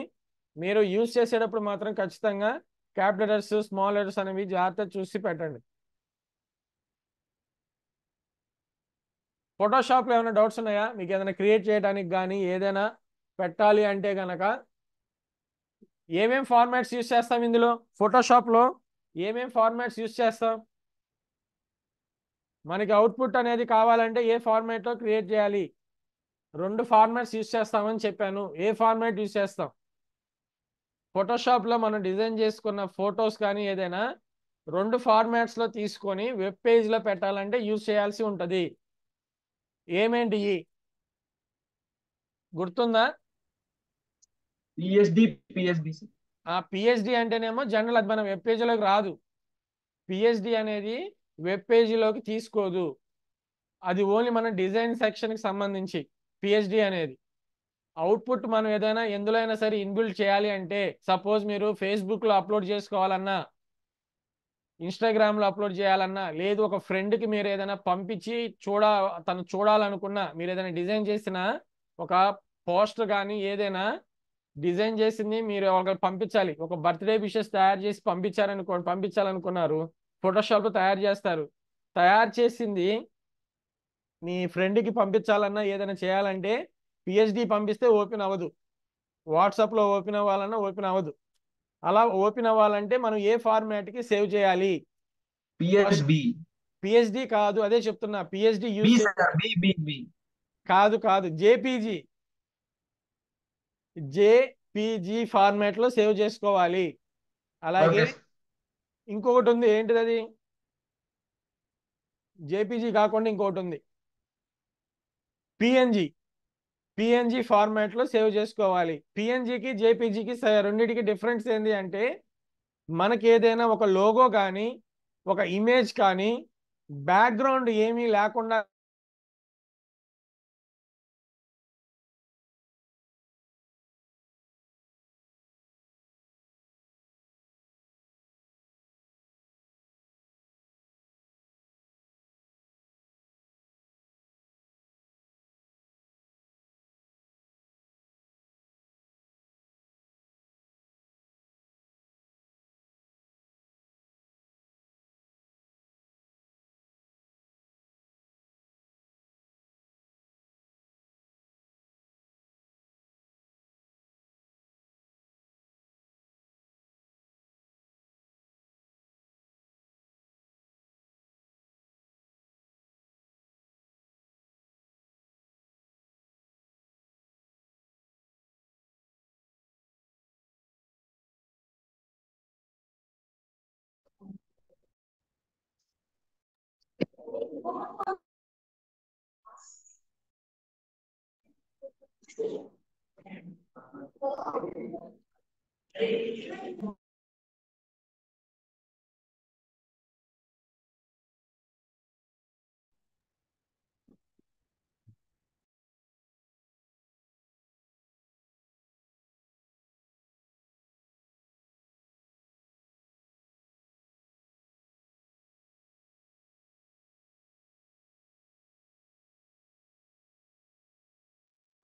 మీరు యూజ్ చేసేటప్పుడు మాత్రం ఖచ్చితంగా క్యాపిటల్ లెటర్స్, స్మాల్ లెటర్స్ అనేవి జాగ్రత్తగా చూసి పెట్టండి. ఫోటోషాప్లో ఏమైనా డౌట్స్ ఉన్నాయా? మీకు ఏదైనా క్రియేట్ చేయడానికి కానీ ఏదైనా పెట్టాలి అంటే కనుక ఏమేం ఫార్మాట్స్ యూజ్ చేస్తాం? ఇందులో ఫోటోషాప్లో ఏమేం ఫార్మాట్స్ యూజ్ చేస్తాం? మనకి అవుట్పుట్ అనేది కావాలంటే ఏ ఫార్మాట్లో క్రియేట్ చేయాలి? 2 ఫార్మాట్స్ యూజ్ చేస్తామని చెప్పాను. ఏ ఫార్మాట్ యూజ్ చేస్తాం? ఫోటోషాప్లో మనం డిజైన్ చేసుకున్న ఫొటోస్ కానీ ఏదైనా 2 ఫార్మాట్స్ లో తీసుకొని వెబ్ పేజ్ లో పెట్టాలంటే యూజ్ చేయాల్సి ఉంటది. ఏమేంటి గుర్తుందా? PSD PSD sir. ఆ పిహెచ్డి అంటేనేమో జనరల్, అది మన వెబ్ పేజీలోకి రాదు. పిహెచ్డి అనేది వెబ్ పేజీలోకి తీసుకోదు, అది ఓన్లీ మన డిజైన్ సెక్షన్కి సంబంధించి పిహెచ్డి అనేది. అవుట్పుట్ మనం ఏదైనా ఎందులో అయినా సరే ఇన్బిల్డ్ చేయాలి అంటే, సపోజ్ మీరు ఫేస్బుక్లో అప్లోడ్ చేసుకోవాలన్నా, ఇన్స్టాగ్రామ్లో అప్లోడ్ చేయాలన్నా, లేదు ఒక ఫ్రెండ్కి మీరు ఏదైనా పంపించి తను చూడాలనుకున్నా, మీరు ఏదైనా డిజైన్ చేసిన ఒక పోస్టర్ కానీ ఏదైనా డిజైన్ చేసింది మీరు ఒకరికి పంపించాలి, ఒక బర్త్డే విషెస్ తయారు చేసి పంపించాలనుకున్నారు, ఫోటోషాప్లో తయారు చేస్తారు. తయారు చేసింది మీ ఫ్రెండ్కి పంపించాలన్నా ఏదైనా చేయాలంటే పిహెచ్డి పంపిస్తే ఓపెన్ అవ్వదు. వాట్సాప్లో ఓపెన్ అవ్వాలన్నా ఓపెన్ అవ్వదు. అలా ఓపెన్ అవ్వాలంటే మనం ఏ ఫార్మాట్కి సేవ్ చేయాలి? పిఎస్బి. పిహెచ్డి కాదు, అదే చెప్తున్నా, PhD B use sir, B B B. కాదు, జేపీజీ. జేపీజీ ఫార్మాట్ లో సేవ్ చేసుకోవాలి. అలాగే ఓకే సార్. ఇంకొకటి ఉంది, ఏంటిది అది? జేపీజీ కాకుండా ఇంకొకటి ఉంది, పిఎన్జి. పిఎన్జి ఫార్మాట్ లో సేవ్ చేసుకోవాలి. పిఎన్జికి జేపీజీకి రెండింటికి డిఫరెన్స్ ఏంటి అంటే, మనకి ఏదైనా ఒక లోగో కానీ ఒక ఇమేజ్ కానీ బ్యాక్గ్రౌండ్ ఏమీ లేకుండా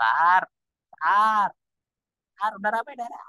సార్ సార్ సార్ ఉన్నారా మేడారా?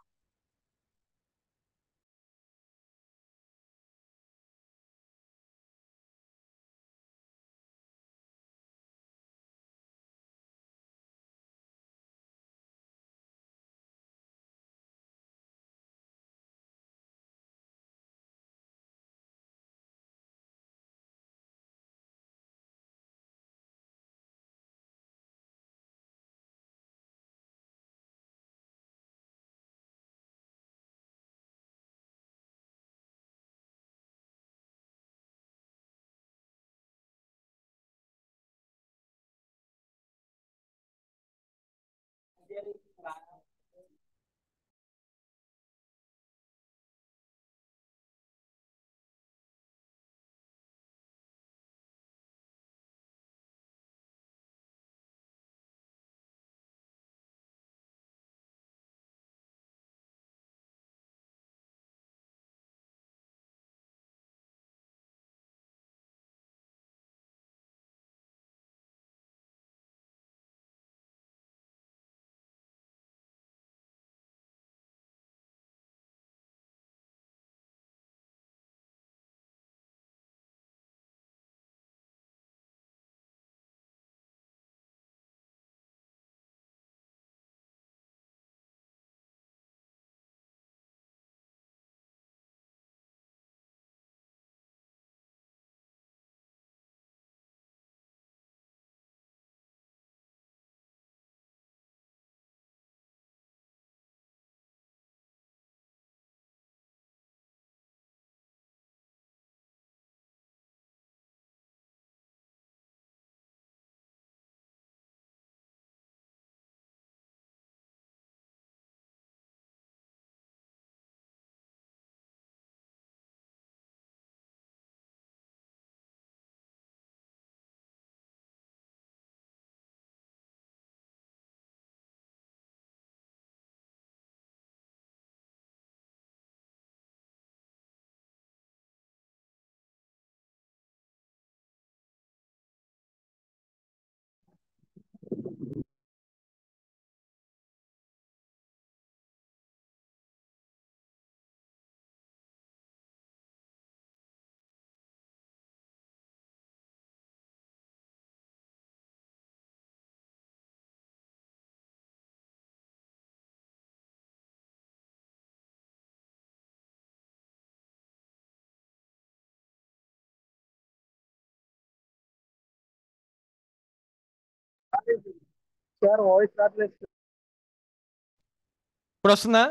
ఇప్పుడు వస్తుందా?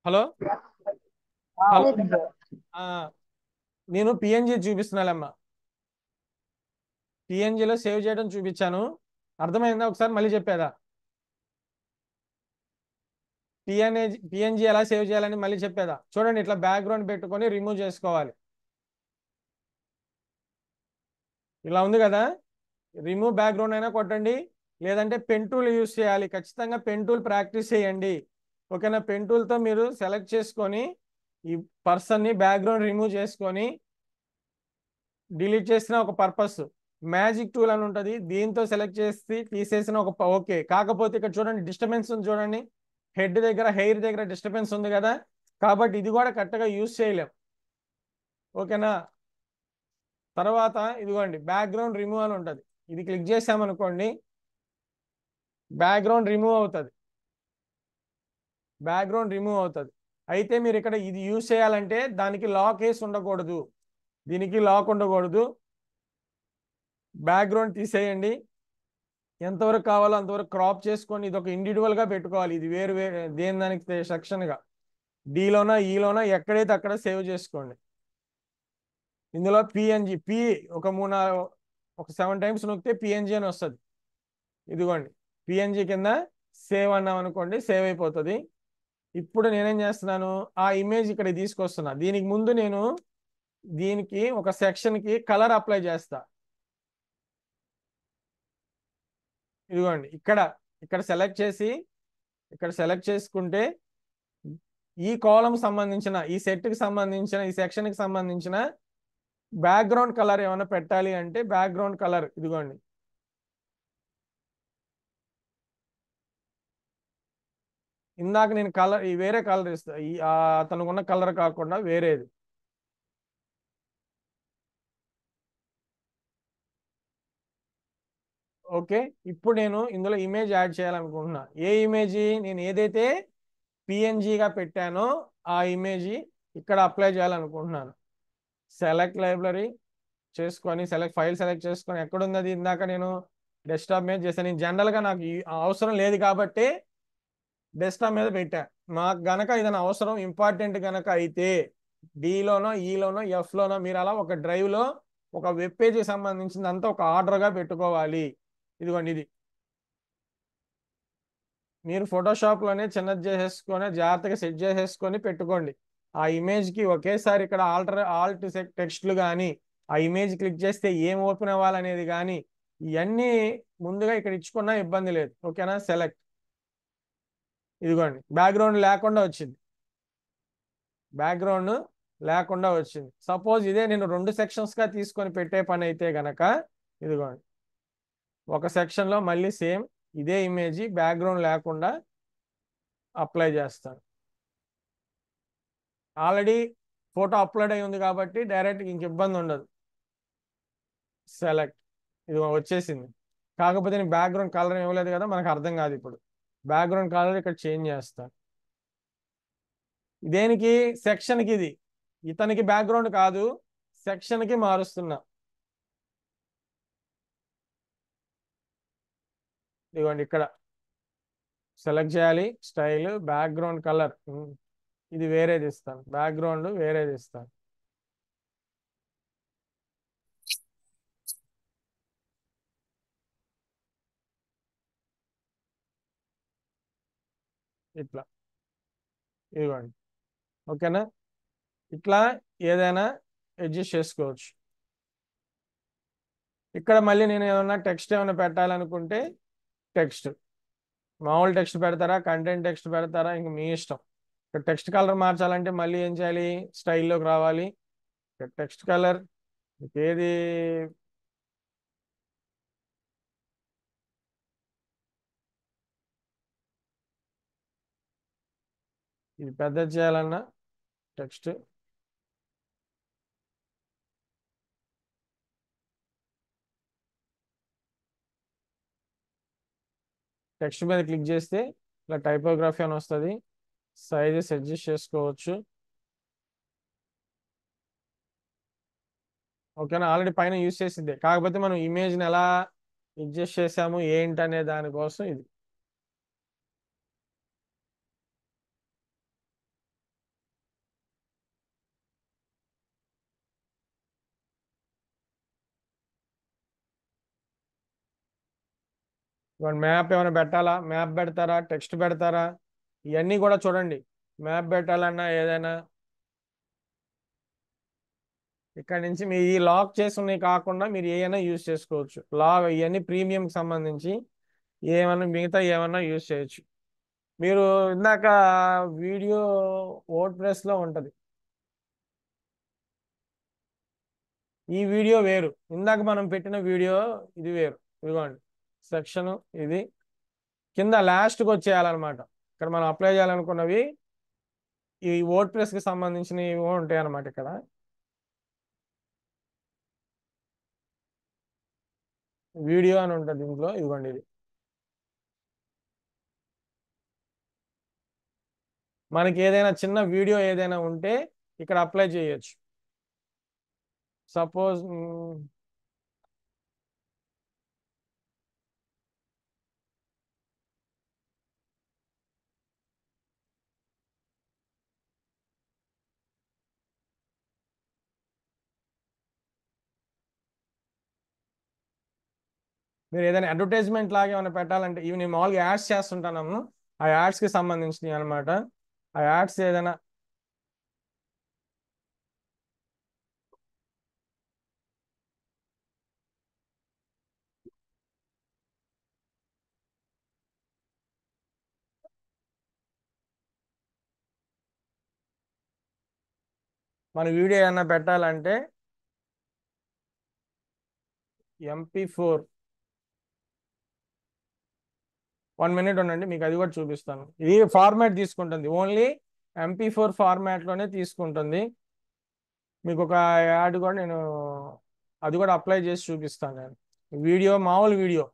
హలో హలో ఆ, నేను పిఎన్జి చూపిస్తున్నానమ్మా. పిఎన్జిలో సేవ్ చేయడం చూపించాను. అర్థమైందా? ఒకసారి మళ్ళీ చెప్పేదా? పిఎన్జి ఎలా సేవ్ చేయాలని మళ్ళీ చెప్పేదా? చూడండి, ఇట్లా బ్యాక్గ్రౌండ్ పెట్టుకొని రిమూవ్ చేసుకోవాలి. ఇలా ఉంది కదా, రిమూవ్ బ్యాక్గ్రౌండ్ అయినా కొట్టండి, లేదంటే పెన్ టూల్ యూస్ చేయాలి. ఖచ్చితంగా పెన్ టూల్ ప్రాక్టీస్ చేయండి. ఓకేనా? పెన్ టూల్తో మీరు సెలెక్ట్ చేసుకొని ఈ పర్సన్ని బ్యాక్గ్రౌండ్ రిమూవ్ చేసుకొని డిలీట్ చేసిన ఒక పర్పస్. మ్యాజిక్ టూల్ అని ఉంటుంది, దీంతో సెలెక్ట్ చేసి తీసేసిన ఒక ఓకే. కాకపోతే ఇక్కడ చూడండి, డిస్టర్బెన్స్ ఉంది చూడండి, హెడ్ దగ్గర హెయిర్ దగ్గర డిస్టర్బెన్స్ ఉంది కదా, కాబట్టి ఇది కూడా కరెక్ట్గా యూజ్ చేయలేం. ఓకేనా? తర్వాత ఇదిగోండి బ్యాక్గ్రౌండ్ రిమూవ్ అని ఉంటుంది, ఇది క్లిక్ చేసామనుకోండి బ్యాక్గ్రౌండ్ రిమూవ్ అవుతుంది. బ్యాక్గ్రౌండ్ రిమూవ్ అవుతుంది. అయితే మీరు ఇక్కడ ఇది యూజ్ చేయాలంటే దానికి లాక్ వేసి ఉండకూడదు, దీనికి లాక్ ఉండకూడదు. బ్యాక్గ్రౌండ్ తీసేయండి, ఎంతవరకు కావాలో అంతవరకు క్రాప్ చేసుకొని ఇది ఒక ఇండివిజువల్గా పెట్టుకోవాలి. ఇది వేరు వేరు దేని దానికి సెక్షన్గా డీలోనా ఈలోనా ఎక్కడైతే అక్కడ సేవ్ చేసుకోండి. ఇందులో పిఎన్జి ఒక 7 టైమ్స్ నొక్కితే పిఎన్జి అని వస్తుంది. ఇదిగోండి పిఎన్జి కింద సేవ్ అన్నాం అనుకోండి, సేవ్ అయిపోతుంది. ఇప్పుడు నేనేం చేస్తున్నాను, ఆ ఇమేజ్ ఇక్కడ తీసుకొస్తున్నా. దీనికి ముందు నేను దీనికి ఒక సెక్షన్కి కలర్ అప్లై చేస్తా. ఇదిగోండి ఇక్కడ సెలెక్ట్ చేసి ఇక్కడ సెలెక్ట్ చేసుకుంటే ఈ కాలం సంబంధించిన ఈ సెట్కి సంబంధించిన ఈ సెక్షన్కి సంబంధించిన బ్యాక్గ్రౌండ్ కలర్ ఏమైనా పెట్టాలి అంటే బ్యాక్గ్రౌండ్ కలర్ ఇదిగోండి, ఇందాక నేను కలర్ ఈ వేరే కలర్ ఇస్తా, ఈ అతనికి ఉన్న కలర్ కాకుండా వేరేది. ఓకే, ఇప్పుడు నేను ఇందులో ఇమేజ్ యాడ్ చేయాలనుకుంటున్నా. ఏ ఇమేజ్ నేను ఏదైతే పిఎన్జిగా పెట్టానో ఆ ఇమేజ్ ఇక్కడ అప్లై చేయాలనుకుంటున్నాను. సెలెక్ట్ లైబ్రరీ చేసుకొని ఫైల్ సెలెక్ట్ చేసుకొని ఎక్కడుంది అది, ఇందాక నేను డెస్క్టాప్ మీద చేశాను. నేను జనరల్గా నాకు అవసరం లేదు కాబట్టి డెస్క్టాప్ మీద పెట్టా. మాకు గనక ఏదైనా అవసరం ఇంపార్టెంట్ గనక అయితే డిలోనో ఈలోనో ఎఫ్లోనో మీరు అలా ఒక డ్రైవ్లో ఒక వెబ్ పేజీకి సంబంధించింది అంతా ఒక ఆర్డర్గా పెట్టుకోవాలి. ఇదిగోండి ఇది మీరు ఫోటోషాప్లోనే చిన్నది చేసేసుకొని జాగ్రత్తగా సెట్ చేసేసుకొని పెట్టుకోండి. ఆ ఇమేజ్కి ఒకేసారి ఇక్కడ ఆల్ట్ టెక్స్ట్లు కానీ ఆ ఇమేజ్ క్లిక్ చేస్తే ఏం ఓపెన్ అవ్వాలనేది కానీ ఇవన్నీ ముందుగా ఇక్కడ ఇచ్చుకున్నా ఇబ్బంది లేదు. ఓకేనా? సెలెక్ట్, ఇదిగోండి బ్యాక్గ్రౌండ్ లేకుండా వచ్చింది, బ్యాక్గ్రౌండ్ లేకుండా వచ్చింది. సపోజ్ ఇదే నేను 2 సెక్షన్స్గా తీసుకొని పెట్టే పని అయితే గనక ఇదిగోండి ఒక సెక్షన్లో మళ్ళీ సేమ్ ఇదే ఇమేజ్ బ్యాక్గ్రౌండ్ లేకుండా అప్లై చేస్తాను. ఆల్రెడీ ఫోటో అప్లోడ్ అయి ఉంది కాబట్టి డైరెక్ట్ ఇంక ఇబ్బంది ఉండదు. సెలెక్ట్, ఇది వచ్చేసింది. కాకపోతే నేను బ్యాక్గ్రౌండ్ కలర్ ఇవ్వలేదు కదా, మనకు అర్థం కాదు. ఇప్పుడు బ్యాక్గ్రౌండ్ కలర్ ఇక్కడ చేంజ్ చేస్తాను. దేనికి? సెక్షన్కి. ఇది ఇతనికి బ్యాక్గ్రౌండ్ కాదు, సెక్షన్కి మారుస్తున్నా. ఇదిగోండి ఇక్కడ సెలెక్ట్ చేయాలి, స్టైల్, బ్యాక్గ్రౌండ్ కలర్ ఇది వేరేది ఇస్తాను, బ్యాక్గ్రౌండ్ వేరేది ఇస్తాను. ఇట్లా ఇదిగోండి. ఓకేనా? ఇట్లా ఏదైనా అడ్జస్ట్ చేసుకోవచ్చు. ఇక్కడ మళ్ళీ నేను ఏమన్నా టెక్స్ట్ ఏమైనా పెట్టాలనుకుంటే టెక్స్ట్, మామూలు టెక్స్ట్ పెడతారా, కంటెంట్ టెక్స్ట్ పెడతారా, ఇంక మీ ఇష్టం. ఇక్కడ టెక్స్ట్ కలర్ మార్చాలంటే మళ్ళీ ఏం చేయాలి, స్టైల్లోకి రావాలి. ఇక్కడ టెక్స్ట్ కలర్ ఏది ఇది పెద్ద చేయాలన్నా టెక్స్ట్ టెక్స్ట్ మీద క్లిక్ చేస్తే ఇలా టైపోగ్రఫీ అని వస్తుంది. సైజెస్ అడ్జస్ట్ చేసుకోవచ్చు. ఓకేనా, ఆల్రెడీ పైన యూస్ చేసిందే, కాకపోతే మనం ఇమేజ్ని ఎలా అడ్జస్ట్ చేసాము ఏంటనే దానికోసం ఇది. మ్యాప్ ఏమైనా పెట్టాలా, మ్యాప్ పెడతారా, టెక్స్ట్ పెడతారా, ఇవన్నీ కూడా చూడండి. మ్యాప్ పెట్టాలన్నా ఏదైనా ఇక్కడ నుంచి మీ ఈ లాక్ చేసి ఉన్నాయి కాకుండా మీరు ఏమైనా యూజ్ చేసుకోవచ్చు. లాక్ ఇవన్నీ ప్రీమియంకి సంబంధించి ఏమైనా మిగతా ఏమన్నా యూజ్ చేయొచ్చు. మీరు ఇందాక వీడియో వర్డ్ ప్రెస్లో ఉంటుంది, ఈ వీడియో వేరు, ఇందాక మనం పెట్టిన వీడియో ఇది వేరు. ఇదిగోండి సెక్షన్ ఇది, కింద లాస్ట్కి వచ్చేయాలన్నమాట. ఇక్కడ మనం అప్లై చేయాలనుకున్నవి ఈ వర్డ్ ప్రెస్కి సంబంధించినవి ఉంటాయి అన్నమాట. ఇక్కడ వీడియో అని ఉంటుంది దీంట్లో, ఇదిగోండి ఇది. మనకి ఏదైనా చిన్న వీడియో ఏదైనా ఉంటే ఇక్కడ అప్లై చేయొచ్చు. సపోజ్ మీరు ఏదైనా అడ్వర్టైజ్మెంట్ లాగా ఏమైనా పెట్టాలంటే, ఇవి నేను మామూలుగా యాడ్స్ చేస్తుంటాను, ఆ యాడ్స్కి సంబంధించినవి అనమాట. ఆ యాడ్స్ ఏదైనా మన వీడియో ఏమైనా పెట్టాలంటే MP4 1 మినిట్ ఉండండి, మీకు అది కూడా చూపిస్తాను. ఇది ఫార్మాట్ తీసుకుంటుంది, ఓన్లీ MP4 ఫార్మాట్లోనే తీసుకుంటుంది. మీకు ఒక యాడ్ కూడా నేను అది కూడా అప్లై చేసి చూపిస్తాను. నేను వీడియో మామూలు వీడియో,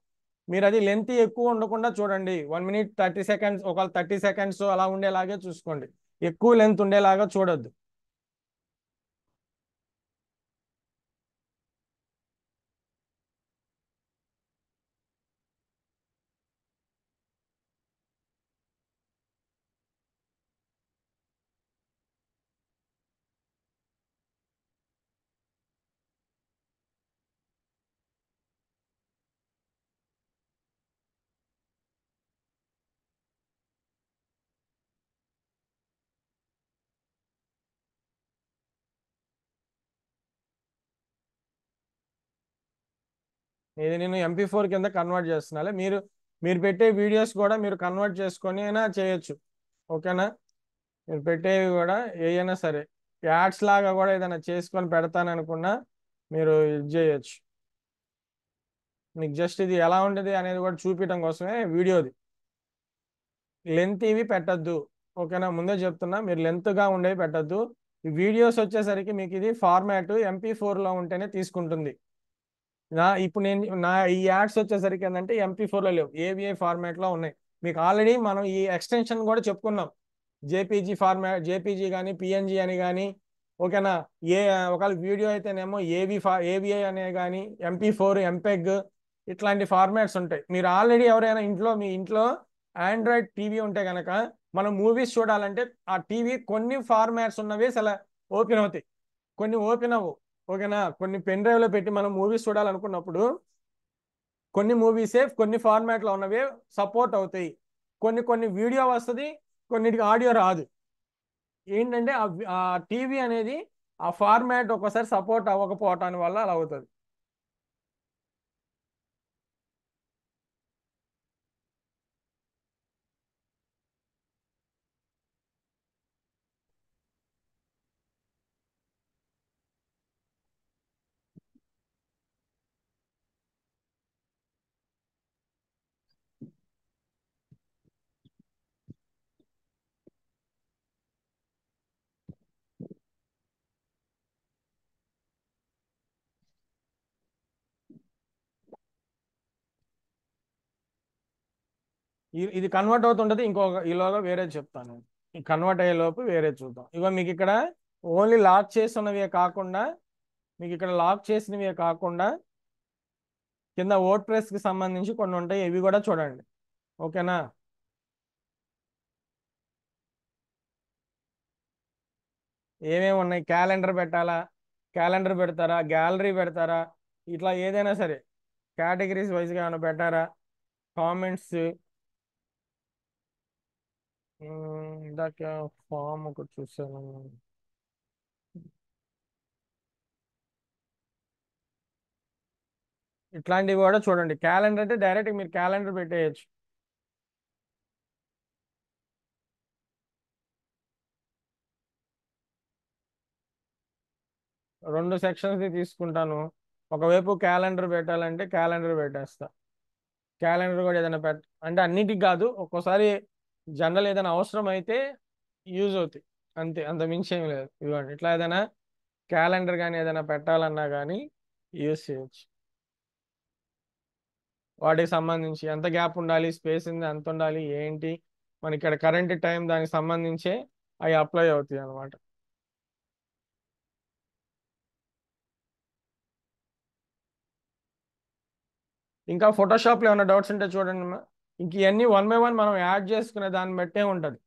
మీరు అది లెంత్ ఎక్కువ ఉండకుండా చూడండి. 1 మినిట్ 30 సెకండ్స్, ఒక 30 సెకండ్స్ అలా ఉండేలాగే చూసుకోండి, ఎక్కువ లెంత్ ఉండేలాగా చూడొద్దు. ఇది నేను MP4 కింద కన్వర్ట్ చేస్తున్నాలే, మీరు మీరు పెట్టే వీడియోస్ కూడా మీరు కన్వర్ట్ చేసుకొని అయినా చేయొచ్చు. ఓకేనా, మీరు పెట్టేవి కూడా ఏదైనా సరే యాడ్స్ లాగా కూడా ఏదైనా చేసుకొని పెడతాననుకున్నా మీరు ఇది చేయొచ్చు. మీకు జస్ట్ ఇది ఎలా ఉండేది అనేది కూడా చూపించడం కోసమే వీడియోది. లెంత్ ఇవి పెట్టద్దు, ఓకేనా, ముందే చెప్తున్నా, మీరు లెంత్గా ఉండేవి పెట్టద్దు. ఈ వీడియోస్ వచ్చేసరికి మీకు ఇది ఫార్మాట్ MP4లో ఉంటేనే తీసుకుంటుంది. ఇప్పుడు నేను ఈ యాడ్స్ వచ్చేసరికి ఏంటంటే MP4లో లేవు, AVI ఫార్మాట్లో ఉన్నాయి. మీకు ఆల్రెడీ మనం ఈ ఎక్స్టెన్షన్ కూడా చెప్పుకున్నాం, జేపీజీ ఫార్మాట్, జేపీజీ కానీ పిఎన్జీ అని కానీ. ఓకేనా, ఒకవేళ వీడియో అయితేనేమో AVI అనే కానీ MP4 MPEG ఇట్లాంటి ఫార్మాట్స్ ఉంటాయి. మీరు ఆల్రెడీ ఎవరైనా మీ ఇంట్లో ఆండ్రాయిడ్ టీవీ ఉంటే కనుక మనం మూవీస్ చూడాలంటే ఆ టీవీ కొన్ని ఫార్మాట్స్ ఉన్నవి అసలు ఓపెన్ అవుతాయి, కొన్ని ఓపెన్ అవ్వవు. ఓకేనా, కొన్ని పెన్ డ్రైవ్లో పెట్టి మనం మూవీస్ చూడాలనుకున్నప్పుడు కొన్ని మూవీసే కొన్ని ఫార్మాట్లో ఉన్నవే సపోర్ట్ అవుతాయి, కొన్ని కొన్ని వీడియో వస్తుంది, కొన్నిటికి ఆడియో రాదు. ఏంటంటే ఆ టీవీ అనేది ఆ ఫార్మాట్ ఒకసారి సపోర్ట్ అవ్వకపోవటాని వల్ల అలా అవుతుంది. ఇది కన్వర్ట్ అవుతుంటది. ఈలోగా వేరే చెప్తాను. ఈ కన్వర్ట్ అయ్యే లోపు వేరే చూద్దాం. ఇగో మీకు ఇక్కడ ఓన్లీ లాక్ చేసినవే కాకుండా, మీకు ఇక్కడ లాక్ చేసినవే కాకుండా కింద వర్డ్ ప్రెస్ కి సంబంధించి కొన్ని ఉంటాయి. ఇవి కూడా చూడండి. ఓకేనా? ఏమేమి ఉన్నాయి? క్యాలెండర్ పెట్టాలా? క్యాలెండర్ పెడతారా? గ్యాలరీ పెడతారా? ఇట్లా ఏదైనా సరే కేటగిరీస్ వైజ్గా ఏమైనా పెట్టారా? కామెంట్స్, ఇందాక ఫామ్ ఒకటి చూసాను. ఇట్లాంటివి కూడా చూడండి. క్యాలెండర్ అంటే డైరెక్ట్ మీరు క్యాలెండర్ పెట్టేయచ్చు. రెండు సెక్షన్స్ తీసుకుంటాను. ఒకవైపు క్యాలెండర్ పెట్టాలంటే క్యాలెండర్ పెట్టేస్తా. క్యాలెండర్ కూడా ఏదైనా అంటే అన్నిటికి కాదు, ఒక్కోసారి జనరల్ ఏదైనా అవసరం అయితే యూజ్ అవుతాయి అంతే, అంత మించి ఏం లేదు. ఇవ్వండి, ఇట్లా ఏదైనా క్యాలెండర్ కానీ ఏదైనా పెట్టాలన్నా కానీ యూజ్ చేయొచ్చు. వాటికి సంబంధించి ఎంత గ్యాప్ ఉండాలి, స్పేస్ ఉంది ఎంత ఉండాలి ఏంటి, మనకి ఇక్కడ కరెంట్ టైం దానికి సంబంధించే అవి అప్లై అవుతాయి అన్నమాట. ఇంకా ఫోటోషాప్లో ఏమైనా డౌట్స్ ఉంటే చూడండి. ఇంక ఇవన్నీ వన్ బై వన్ మనం యాడ్ చేసుకునే దాన్ని బట్టే ఉంటుంది.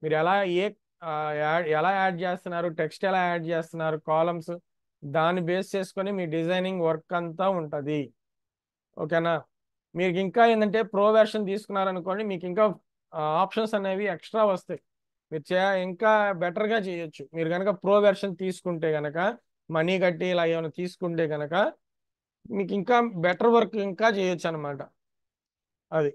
మీరు ఎలా యాడ్ చేస్తున్నారు, టెక్స్ట్ ఎలా యాడ్ చేస్తున్నారు, కాలమ్స్, దాన్ని బేస్ చేసుకొని మీ డిజైనింగ్ వర్క్ అంతా ఉంటుంది. ఓకేనా? మీకు ఇంకా ఏంటంటే ప్రో వెర్షన్ తీసుకున్నారనుకోండి, మీకు ఇంకా ఆప్షన్స్ అనేవి ఎక్స్ట్రా వస్తాయి. మీరు ఇంకా బెటర్గా చేయొచ్చు. మీరు కనుక ప్రో వెర్షన్ తీసుకుంటే కనుక, మనీ కట్టి ఇలా ఏమైనా తీసుకుంటే కనుక మీకు ఇంకా బెటర్ వర్క్ ఇంకా చేయొచ్చు అనమాట. అది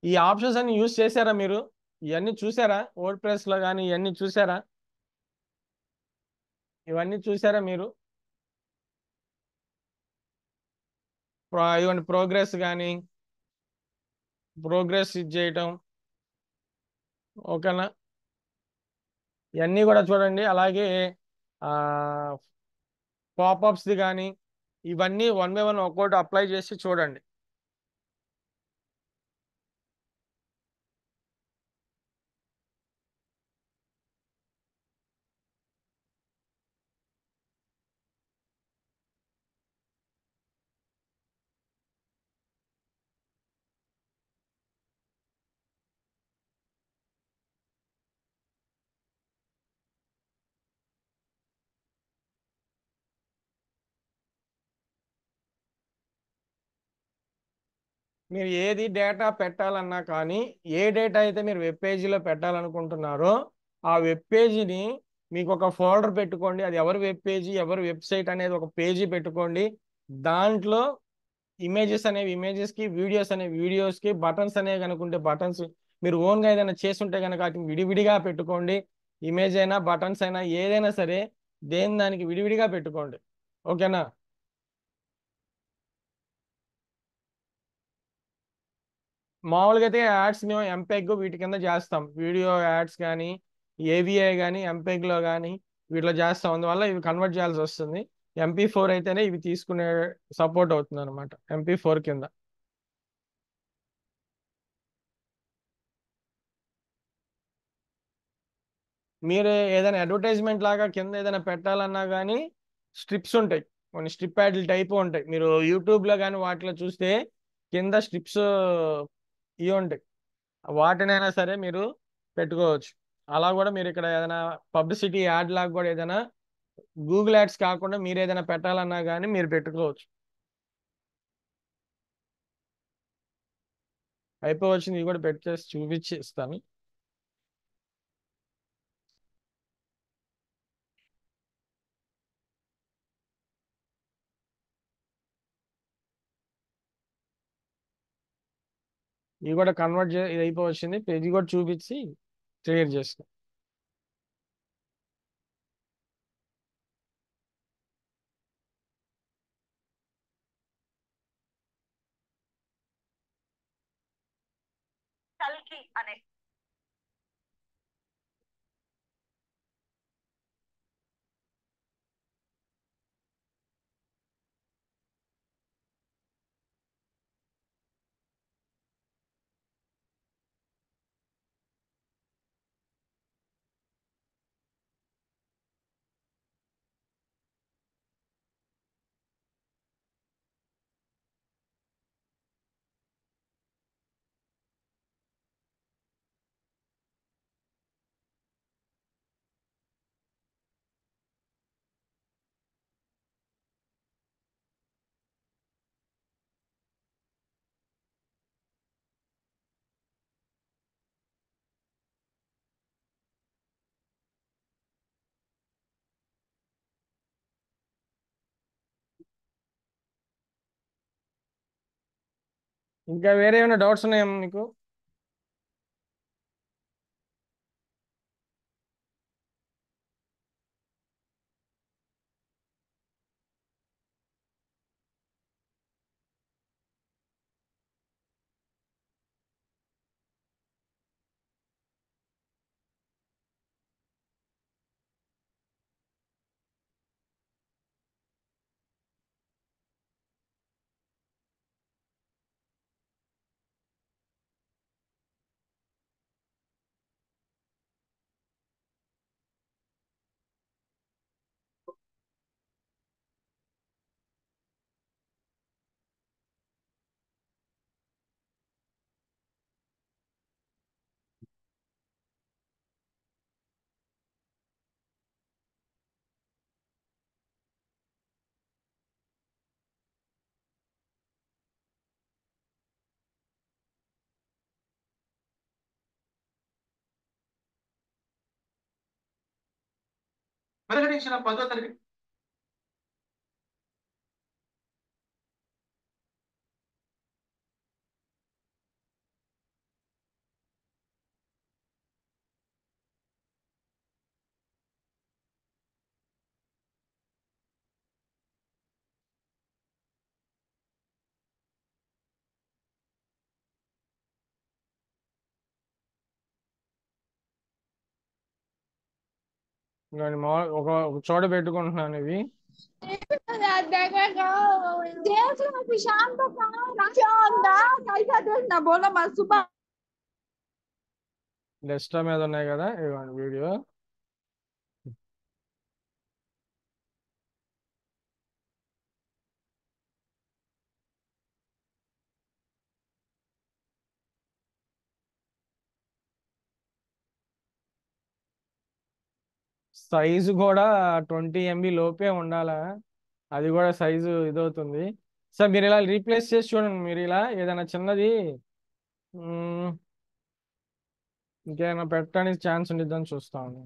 ఈ ఆప్షన్స్ అన్ని యూజ్ చేశారా మీరు? ఇవన్నీ చూసారా? వర్డ్ ప్రెస్లో కానీ ఇవన్నీ చూసారా? ఇవన్నీ చూసారా మీరు? ఇవన్నీ ప్రోగ్రెస్ కానీ, ప్రోగ్రెస్ ఇది చేయటం. ఓకేనా? ఇవన్నీ కూడా చూడండి. అలాగే పాపప్స్ది కానీ ఇవన్నీ వన్ బై వన్ ఒక్కోటి అప్లై చేసి చూడండి. మీరు ఏది డేటా పెట్టాలన్నా కానీ, ఏ డేటా అయితే మీరు వెబ్ పేజీలో పెట్టాలనుకుంటున్నారో ఆ వెబ్ పేజీని మీకు ఒక ఫోల్డర్ పెట్టుకోండి. అది ఎవరి వెబ్ పేజీ, ఎవరి వెబ్సైట్ అనేది ఒక పేజీ పెట్టుకోండి. దాంట్లో ఇమేజెస్ అనేవి ఇమేజెస్కి, వీడియోస్ అనేవి వీడియోస్కి, బటన్స్ అనేవి కనుకుంటే బటన్స్, మీరు ఓన్గా ఏదైనా చేస్తుంటే కనుక వాటిని విడివిడిగా పెట్టుకోండి. ఇమేజ్ అయినా బటన్స్ అయినా ఏదైనా సరే దేని దానికి విడివిడిగా పెట్టుకోండి. ఓకేనా? మామూలుగా అయితే యాడ్స్ మేము ఎంపెగ్ వీటి కింద చేస్తాం. వీడియో యాడ్స్ కానీ, ఏవిఐ కానీ, ఎంపెగ్లో కానీ వీటిలో చేస్తాం. అందువల్ల ఇవి కన్వర్ట్ చేయాల్సి వస్తుంది. MP4 అయితేనే ఇవి తీసుకునే సపోర్ట్ అవుతుంది అనమాట, MP4 కింద. మీరు ఏదైనా అడ్వర్టైజ్మెంట్ లాగా కింద ఏదైనా పెట్టాలన్నా కానీ స్ట్రిప్స్ ఉంటాయి, కొన్ని స్ట్రిప్ యాడ్లు టైప్ ఉంటాయి. మీరు యూట్యూబ్లో కానీ వాటిలో చూస్తే కింద స్ట్రిప్స్ ఇవి ఉంటాయి. వాటినైనా సరే మీరు పెట్టుకోవచ్చు. అలా కూడా మీరు ఇక్కడ ఏదైనా పబ్లిసిటీ యాడ్ లాగా కూడా ఏదైనా గూగుల్ యాడ్స్ కాకుండా మీరు ఏదైనా పెట్టాలన్నా కానీ మీరు పెట్టుకోవచ్చు. అయిపోవచ్చింది. ఇవి కూడా పెట్టేసి చూపించి ఇస్తాను. ఇవి కూడా ఇది అయిపోవచ్చింది. పేజీ కూడా చూపించి క్లియర్ చేస్తాను. కల్కి అనే ఇంకా వేరే ఏమైనా డౌట్స్ ఉన్నాయా మీకు? ప్రకటించిన 10వ తరగతి నేను ఒక చోట పెట్టుకుంటున్నాను ఇవి. డెస్క్టాప్ మీద ఉన్నాయి కదా ఇవ్వండి వీడియో. సైజు కూడా 20 MB లోపే ఉండాలా, అది కూడా సైజు ఇదవుతుంది. సార్ మీరు ఇలా రీప్లేస్ చేసి చూడండి. మీరు ఇలా ఏదైనా చిన్నది ఇంకేమైనా పెట్టడానికి ఛాన్స్ ఉండిద్దని చూస్తాను.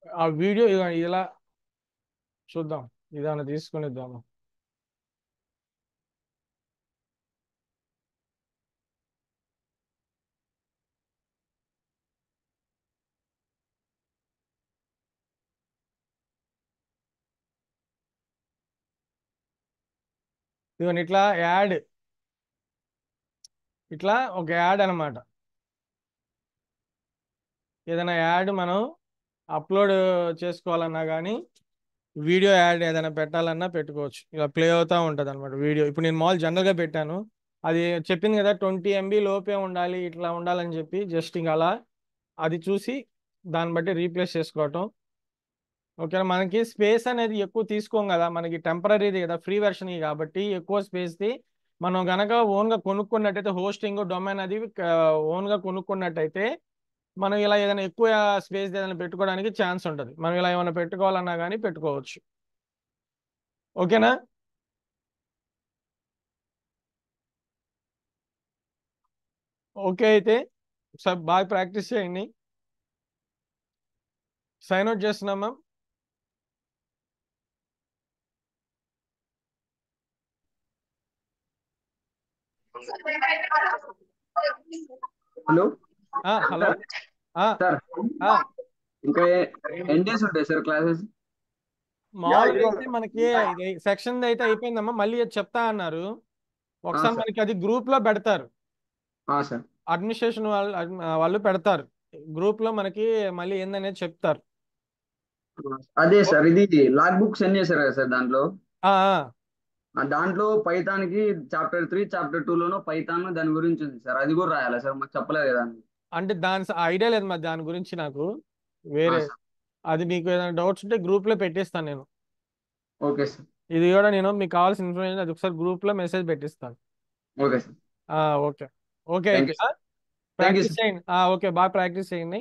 ఆ వీడియో ఇలా చూద్దాం, ఇదాన్ని తీసుకునిద్దాము. ఇదిగోండి ఇట్లా యాడ్, ఇట్లా ఒక యాడ్ అనమాట. ఏదైనా యాడ్ మనం అప్లోడ్ చేసుకోవాలన్నా కానీ, వీడియో యాడ్ ఏదైనా పెట్టాలన్నా పెట్టుకోవచ్చు. ఇలా ప్లే అవుతూ ఉంటుంది అనమాట వీడియో. ఇప్పుడు నేను మామూలు జనరల్గా పెట్టాను, అది చెప్పింది కదా 20 MB లోపే ఉండాలి, ఇట్లా ఉండాలని చెప్పి. జస్ట్ ఇంకా అలా అది చూసి దాన్ని బట్టి రీప్లేస్ చేసుకోవటం. ఓకేనా? మనకి స్పేస్ అనేది ఎక్కువ తీసుకోం కదా, మనకి టెంపరీది కదా, ఫ్రీ వెర్షన్ కాబట్టి ఎక్కువ స్పేస్ది. మనం గనక ఓన్గా కొనుక్కున్నట్టయితే, హోస్టింగ్ డొమైన్ అది ఓన్గా కొనుక్కున్నట్టయితే, మనం ఇలా ఏదైనా ఎక్కువ స్పేస్ ఏదైనా పెట్టుకోవడానికి ఛాన్స్ ఉంటుంది. మనం ఇలా ఏమైనా పెట్టుకోవాలన్నా కానీ పెట్టుకోవచ్చు. ఓకేనా? ఓకే, అయితే ఒకసారి బాగా ప్రాక్టీస్ చేయండి. సైన్ అవుట్ చేస్తున్నామా? హలో హలో సార్, ఇంకా ఎన్ని డేస్ ఉంటాయి సార్ క్లాసెస్? మామూలుగా అయితే మనకి సెక్షన్ అయితే అయిపోయిందమ్మా, మళ్ళీ అది చెప్తా అన్నారు. ఒకసారి సార్. మనకి అది గ్రూప్ లో పెడతారు, సార్ అడ్మినిస్ట్రేషన్ వాళ్ళు పెడతారు గ్రూప్ లో, మనకి మళ్ళీ ఏందనేది చెప్తారు. అదే సార్, ఇది లాగ్ బుక్ సెండ్ చేశారు కదా సార్ దాంట్లో. ఆ, దాంట్లో పైథాన్ కి చాప్టర్ 3 చాప్టర్ 2 లోనో పైథాన్ దాని గురించి ఉంది సార్, అది కూడా రాయాలా సార్? మాకు చెప్పలేదు కదా. అంటే దాని ఐడియా లేదు మరి దాని గురించి నాకు వేరే. సార్. అది మీకు ఏదైనా డౌట్స్ ఉంటే గ్రూప్ లో పెట్టిస్తాను నేను. Okay sir. ఇది కూడా నేను మీకు కావాల్సిన ఇన్ఫర్మేషన్ అది ఒకసారి గ్రూప్ లో మెసేజ్ పెట్టిస్తాను. Okay sir. Okay okay Thank అయితే you, sir. Thank you, practice sir. చేయండి. ఓకే, బాగా ప్రాక్టీస్ చేయండి.